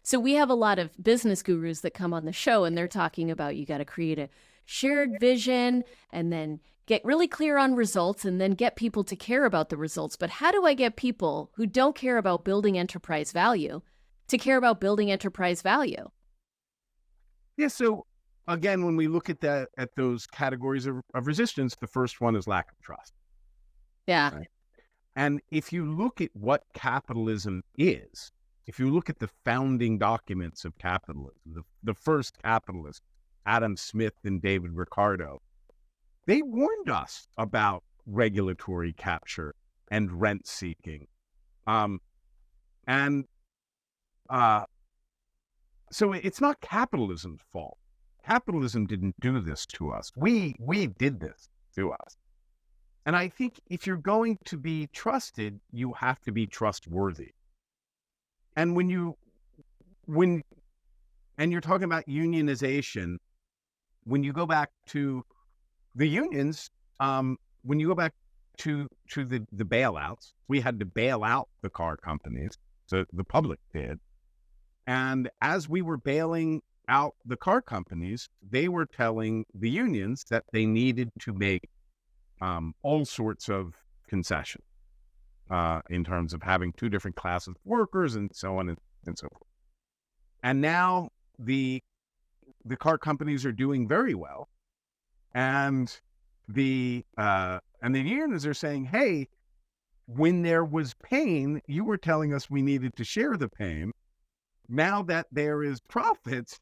So we have a lot of business gurus that come on the show, and they're talking about, you got to create a shared vision and then get really clear on results and then get people to care about the results. But how do I get people who don't care about building enterprise value to care about building enterprise value? Yeah, so again, when we look at those categories of resistance, the first one is lack of trust. Yeah. Right? And if you look at what capitalism is, if you look at the founding documents of capitalism, the first capitalists, Adam Smith and David Ricardo, they warned us about regulatory capture and rent seeking Um, and so it's not capitalism's fault. Capitalism didn't do this to us. We did this to us. And I think if you're going to be trusted, you have to be trustworthy. And when you're talking about unionization, when you go back to the unions, when you go back to the bailouts, we had to bail out the car companies. So the public did. And as we were bailing out the car companies, they were telling the unions that they needed to make all sorts of concessions in terms of having two different classes of workers and so on and so forth. And now the car companies are doing very well, and the unions are saying, "Hey, when there was pain, you were telling us we needed to share the pain. Now that there is profits,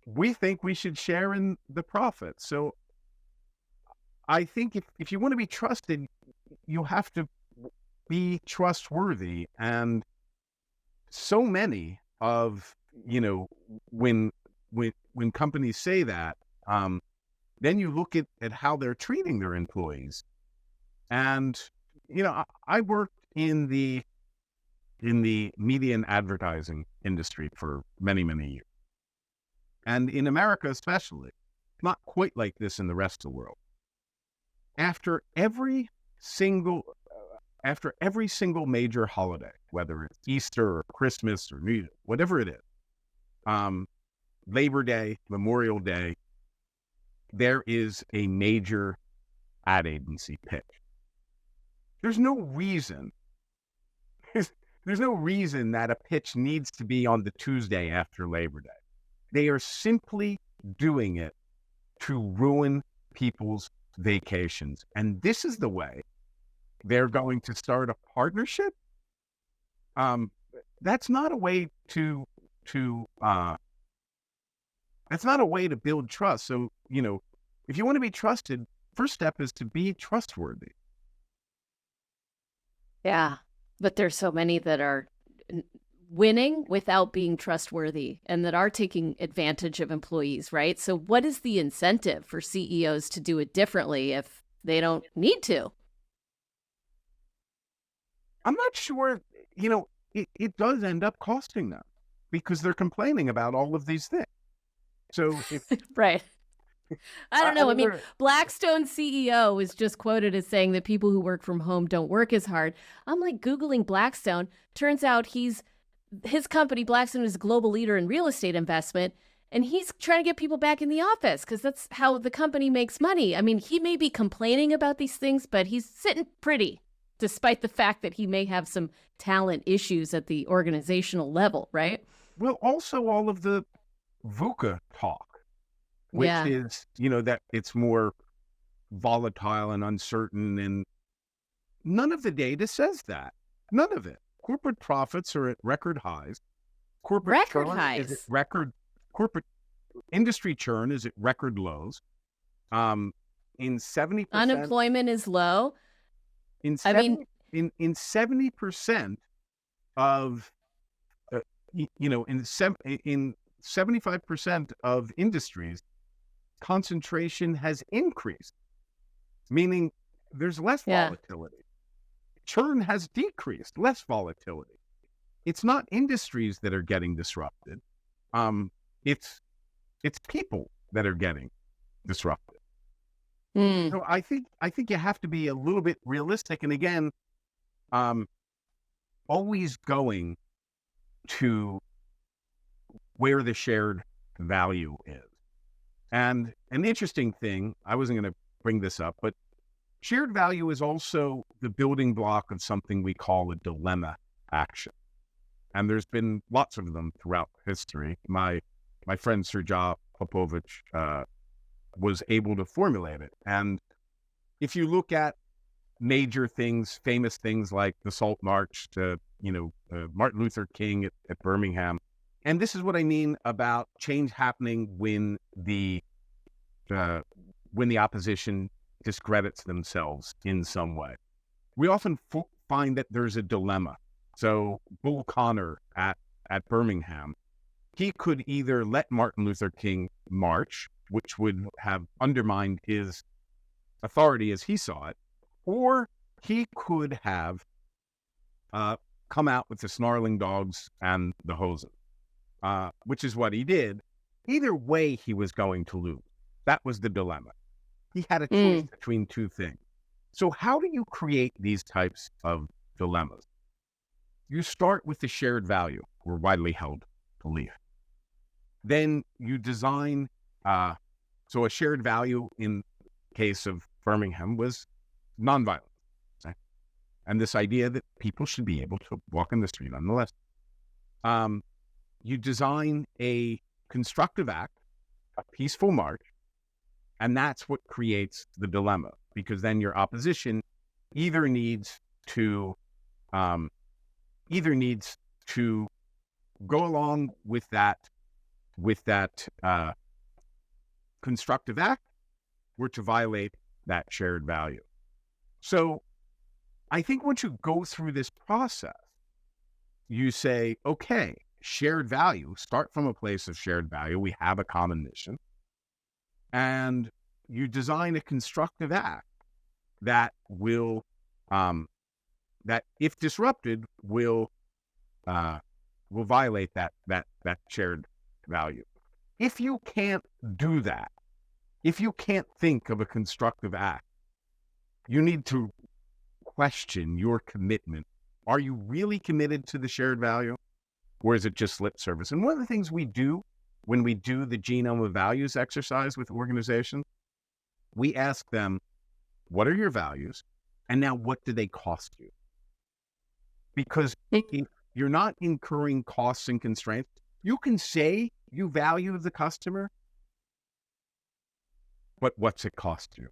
we think we should share in the profits." So I think if you want to be trusted, you have to be trustworthy. And so many of, when companies say that, then you look at how they're treating their employees. And, I worked in the media and advertising industry for many, many years. And in America especially, not quite like this in the rest of the world. After every single major holiday, whether it's Easter or Christmas or New Year, whatever it is, Labor Day, Memorial Day, there is a major ad agency pitch. There's no reason that a pitch needs to be on the Tuesday after Labor Day. They are simply doing it to ruin people's vacations. And this is the way they're going to start a partnership. That's not a way to build trust. So, if you want to be trusted, first step is to be trustworthy. Yeah, but there's so many that are winning without being trustworthy and that are taking advantage of employees, right? So what is the incentive for CEOs to do it differently if they don't need to? I'm not sure, it does end up costing them because they're complaining about all of these things. So right. I don't know. I mean, Blackstone's CEO was just quoted as saying that people who work from home don't work as hard. I'm like Googling Blackstone. Turns out his company, Blackstone, is a global leader in real estate investment, and he's trying to get people back in the office because that's how the company makes money. I mean, he may be complaining about these things, but he's sitting pretty, despite the fact that he may have some talent issues at the organizational level, right? Well, also all of the VUCA talk, which is, that it's more volatile and uncertain, and none of the data says that. None of it. Corporate profits are at record highs. Corporate industry churn is at record lows. In 70%, unemployment is low. In 70% of, in 75% of industries, concentration has increased, meaning there's less volatility. Churn has decreased, less volatility. It's not industries that are getting disrupted. It's people that are getting disrupted. So I think you have to be a little bit realistic, and again, always going to where the shared value is. And an interesting thing, I wasn't going to bring this up, but shared value is also the building block of something we call a dilemma action. And there's been lots of them throughout history. My friend Srdja Popovic was able to formulate it. And if you look at major things, famous things like the Salt March to, Martin Luther King at Birmingham, and this is what I mean about change happening when the opposition discredits themselves in some way. We often find that there's a dilemma. So Bull Connor at Birmingham, he could either let Martin Luther King march, which would have undermined his authority as he saw it, or he could have come out with the snarling dogs and the hoses, which is what he did. Either way, he was going to lose. That was the dilemma. He had a choice between two things. So how do you create these types of dilemmas? You start with the shared value or widely held belief. Then you design, so a shared value in case of Birmingham was nonviolence. Okay? And this idea that people should be able to walk in the street nonetheless. You design a constructive act, a peaceful march, and that's what creates the dilemma, because then your opposition either needs to go along with that constructive act, or to violate that shared value. So I think once you go through this process, you say, okay, shared value, start from a place of shared value. We have a common mission. And you design a constructive act that will, that if disrupted, will violate that shared value. If you can't do that, if you can't think of a constructive act, you need to question your commitment. Are you really committed to the shared value, or is it just lip service? And one of the things we do when we do the genome of values exercise with organizations, we ask them, what are your values? And now what do they cost you? Because if you're not incurring costs and constraints, you can say you value the customer, but what's it cost you?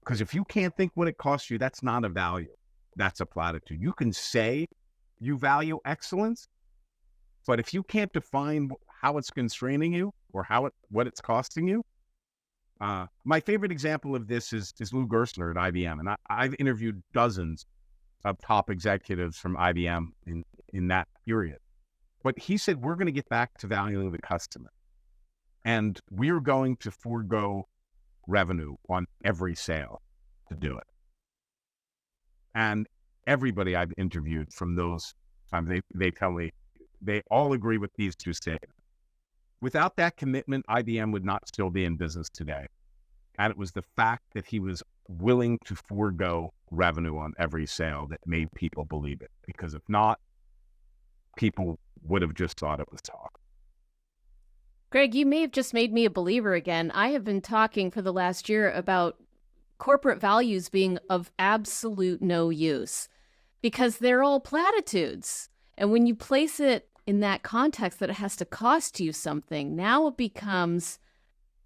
Because if you can't think what it costs you, that's not a value. That's a platitude. You can say you value excellence, but if you can't define how it's constraining you or what it's costing you, my favorite example of this is Lou Gerstner at IBM. And I've interviewed dozens of top executives from IBM in that period. But he said, we're going to get back to valuing the customer. And we're going to forego revenue on every sale to do it. And everybody I've interviewed from those times, they tell me, they all agree with these two statements. Without that commitment, IBM would not still be in business today. And it was the fact that he was willing to forego revenue on every sale that made people believe it. Because if not, people would have just thought it was talk. Greg, you may have just made me a believer again. I have been talking for the last year about corporate values being of absolute no use because they're all platitudes. And when you place it in that context that it has to cost you something, now it becomes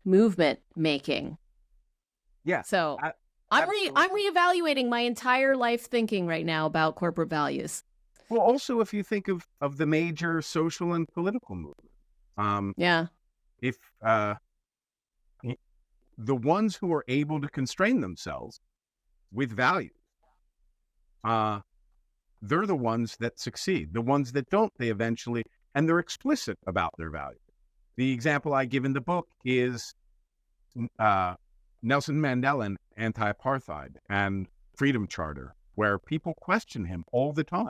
movement making. Yeah. So I'm reevaluating my entire life thinking right now about corporate values. Well, also, if you think of the major social and political movement, if the ones who are able to constrain themselves with values, they're the ones that succeed. The ones that don't, they eventually, and they're explicit about their values. The example I give in the book is Nelson Mandela and anti-apartheid and Freedom Charter, where people question him all the time.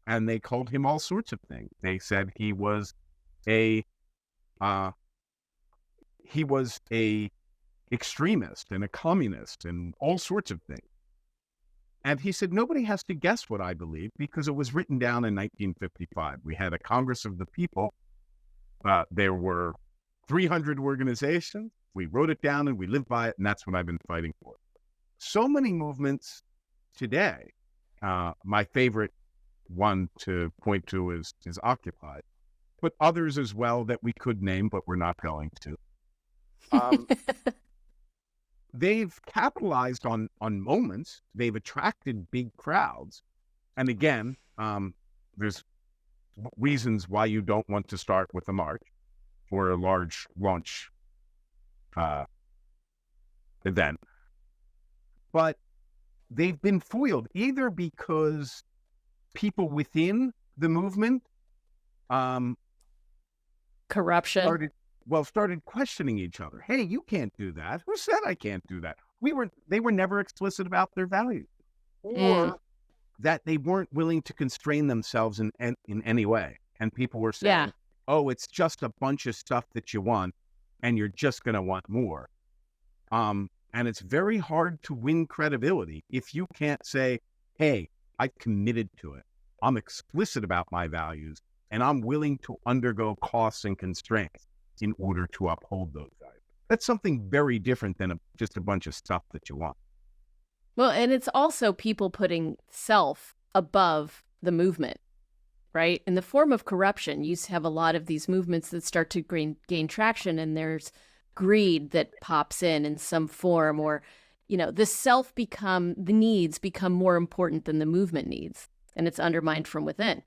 And they called him all sorts of things. They said he was a extremist and a communist and all sorts of things. And he said, nobody has to guess what I believe because it was written down in 1955. We had a Congress of the People. There were 300 organizations. We wrote it down and we lived by it, and that's what I've been fighting for. So many movements today. My favorite one to point to is Occupy, but others as well that we could name, but we're not going to. They've capitalized on moments. They've attracted big crowds. And again, there's reasons why you don't want to start with a march or a large launch event. But they've been foiled either because people within the movement Corruption. started questioning each other. Hey, you can't do that. Who said I can't do that? They were never explicit about their values, or that they weren't willing to constrain themselves in any way. And people were saying, oh, it's just a bunch of stuff that you want, and you're just going to want more. And it's very hard to win credibility if you can't say, hey, I committed to it. I'm explicit about my values, and I'm willing to undergo costs and constraints in order to uphold those values. That's something very different than just a bunch of stuff that you want. Well, and it's also people putting self above the movement, right? In the form of corruption, you have a lot of these movements that start to gain traction, and there's greed that pops in some form, or, the needs become more important than the movement needs, and it's undermined from within.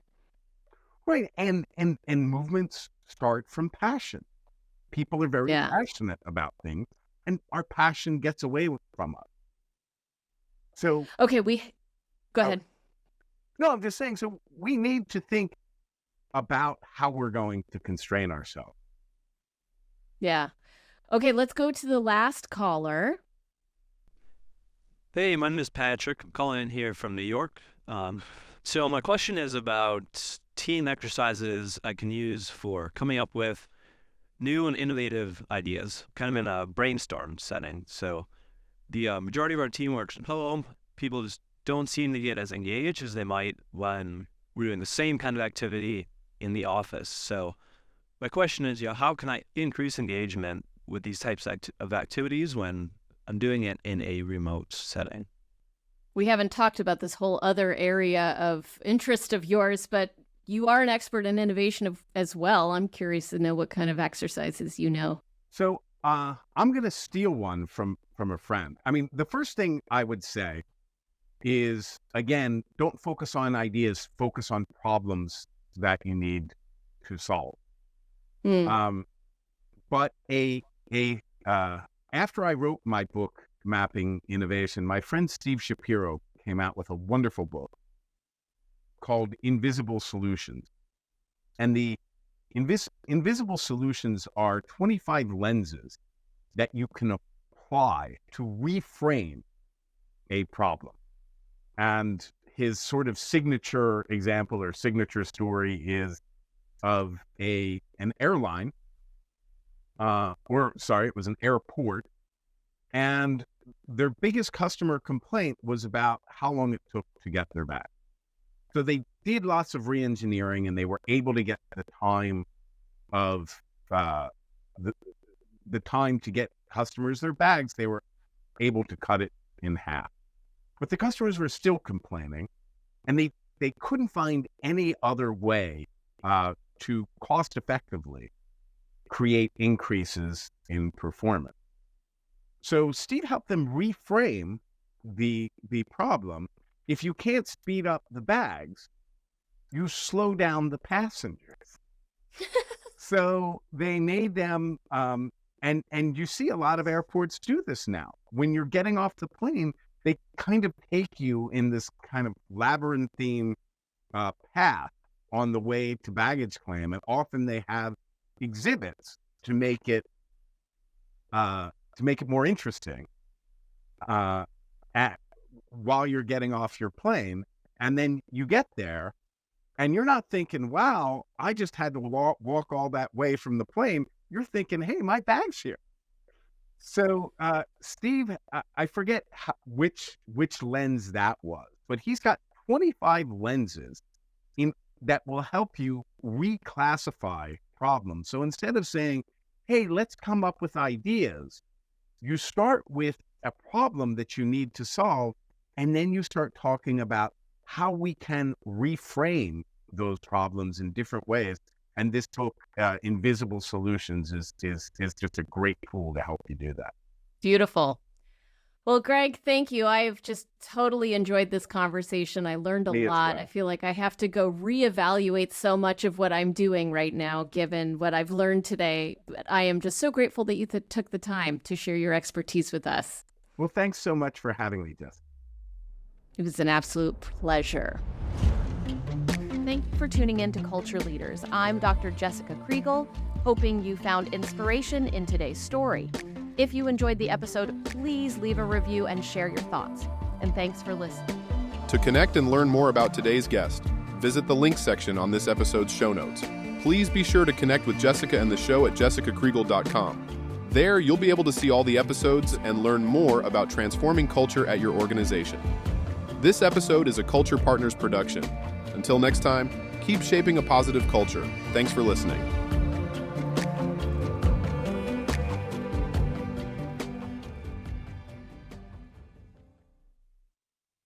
Right. And movements start from passion. People are very passionate about things, and our passion gets away from us. So, okay, go ahead. No, I'm just saying, so we need to think about how we're going to constrain ourselves. Yeah. Okay, let's go to the last caller. Hey, my name is Patrick. I'm calling in here from New York. So my question is about team exercises I can use for coming up with new and innovative ideas, kind of in a brainstorm setting. So the majority of our team works from home. People just don't seem to get as engaged as they might when we're doing the same kind of activity in the office. So my question is, how can I increase engagement with these types of activities when I'm doing it in a remote setting? We haven't talked about this whole other area of interest of yours, but you are an expert in innovation as well. I'm curious to know what kind of exercises you know. So I'm going to steal one from a friend. I mean, the first thing I would say is, again, don't focus on ideas, focus on problems that you need to solve. But after I wrote my book, Mapping Innovation, my friend Steve Shapiro came out with a wonderful book called Invisible Solutions. And the invisible solutions are 25 lenses that you can apply to reframe a problem. And his sort of signature example or signature story is of an airline, it was an airport, and their biggest customer complaint was about how long it took to get their bag. So they did lots of re-engineering, and they were able to get the time of the time to get customers their bags. They were able to cut it in half, but the customers were still complaining, and they couldn't find any other way to cost effectively create increases in performance. So Steve helped them reframe the problem. If you can't speed up the bags, you slow down the passengers. So they made them, and you see a lot of airports do this now. When you're getting off the plane, they kind of take you in this kind of labyrinthine path on the way to baggage claim, and often they have exhibits to make it more interesting while you're getting off your plane. And then you get there, and you're not thinking, wow, I just had to walk all that way from the plane. You're thinking, hey, my bag's here. So Steve, I forget which lens that was, but he's got 25 lenses that will help you reclassify problems. So instead of saying, hey, let's come up with ideas, you start with a problem that you need to solve, and then you start talking about how we can reframe those problems in different ways. And this book, Invisible Solutions, is just a great tool to help you do that. Beautiful. Well, Greg, thank you. I've just totally enjoyed this conversation. I learned a lot. Well. I feel like I have to go reevaluate so much of what I'm doing right now, given what I've learned today. But I am just so grateful that you took the time to share your expertise with us. Well, thanks so much for having me, Jess. It was an absolute pleasure. Thank you for tuning in to Culture Leaders. I'm Dr. Jessica Kriegel, hoping you found inspiration in today's story. If you enjoyed the episode, please leave a review and share your thoughts. And thanks for listening. To connect and learn more about today's guest, visit the links section on this episode's show notes. Please be sure to connect with Jessica and the show at jessicakriegel.com. There, you'll be able to see all the episodes and learn more about transforming culture at your organization. This episode is a Culture Partners production. Until next time, keep shaping a positive culture. Thanks for listening.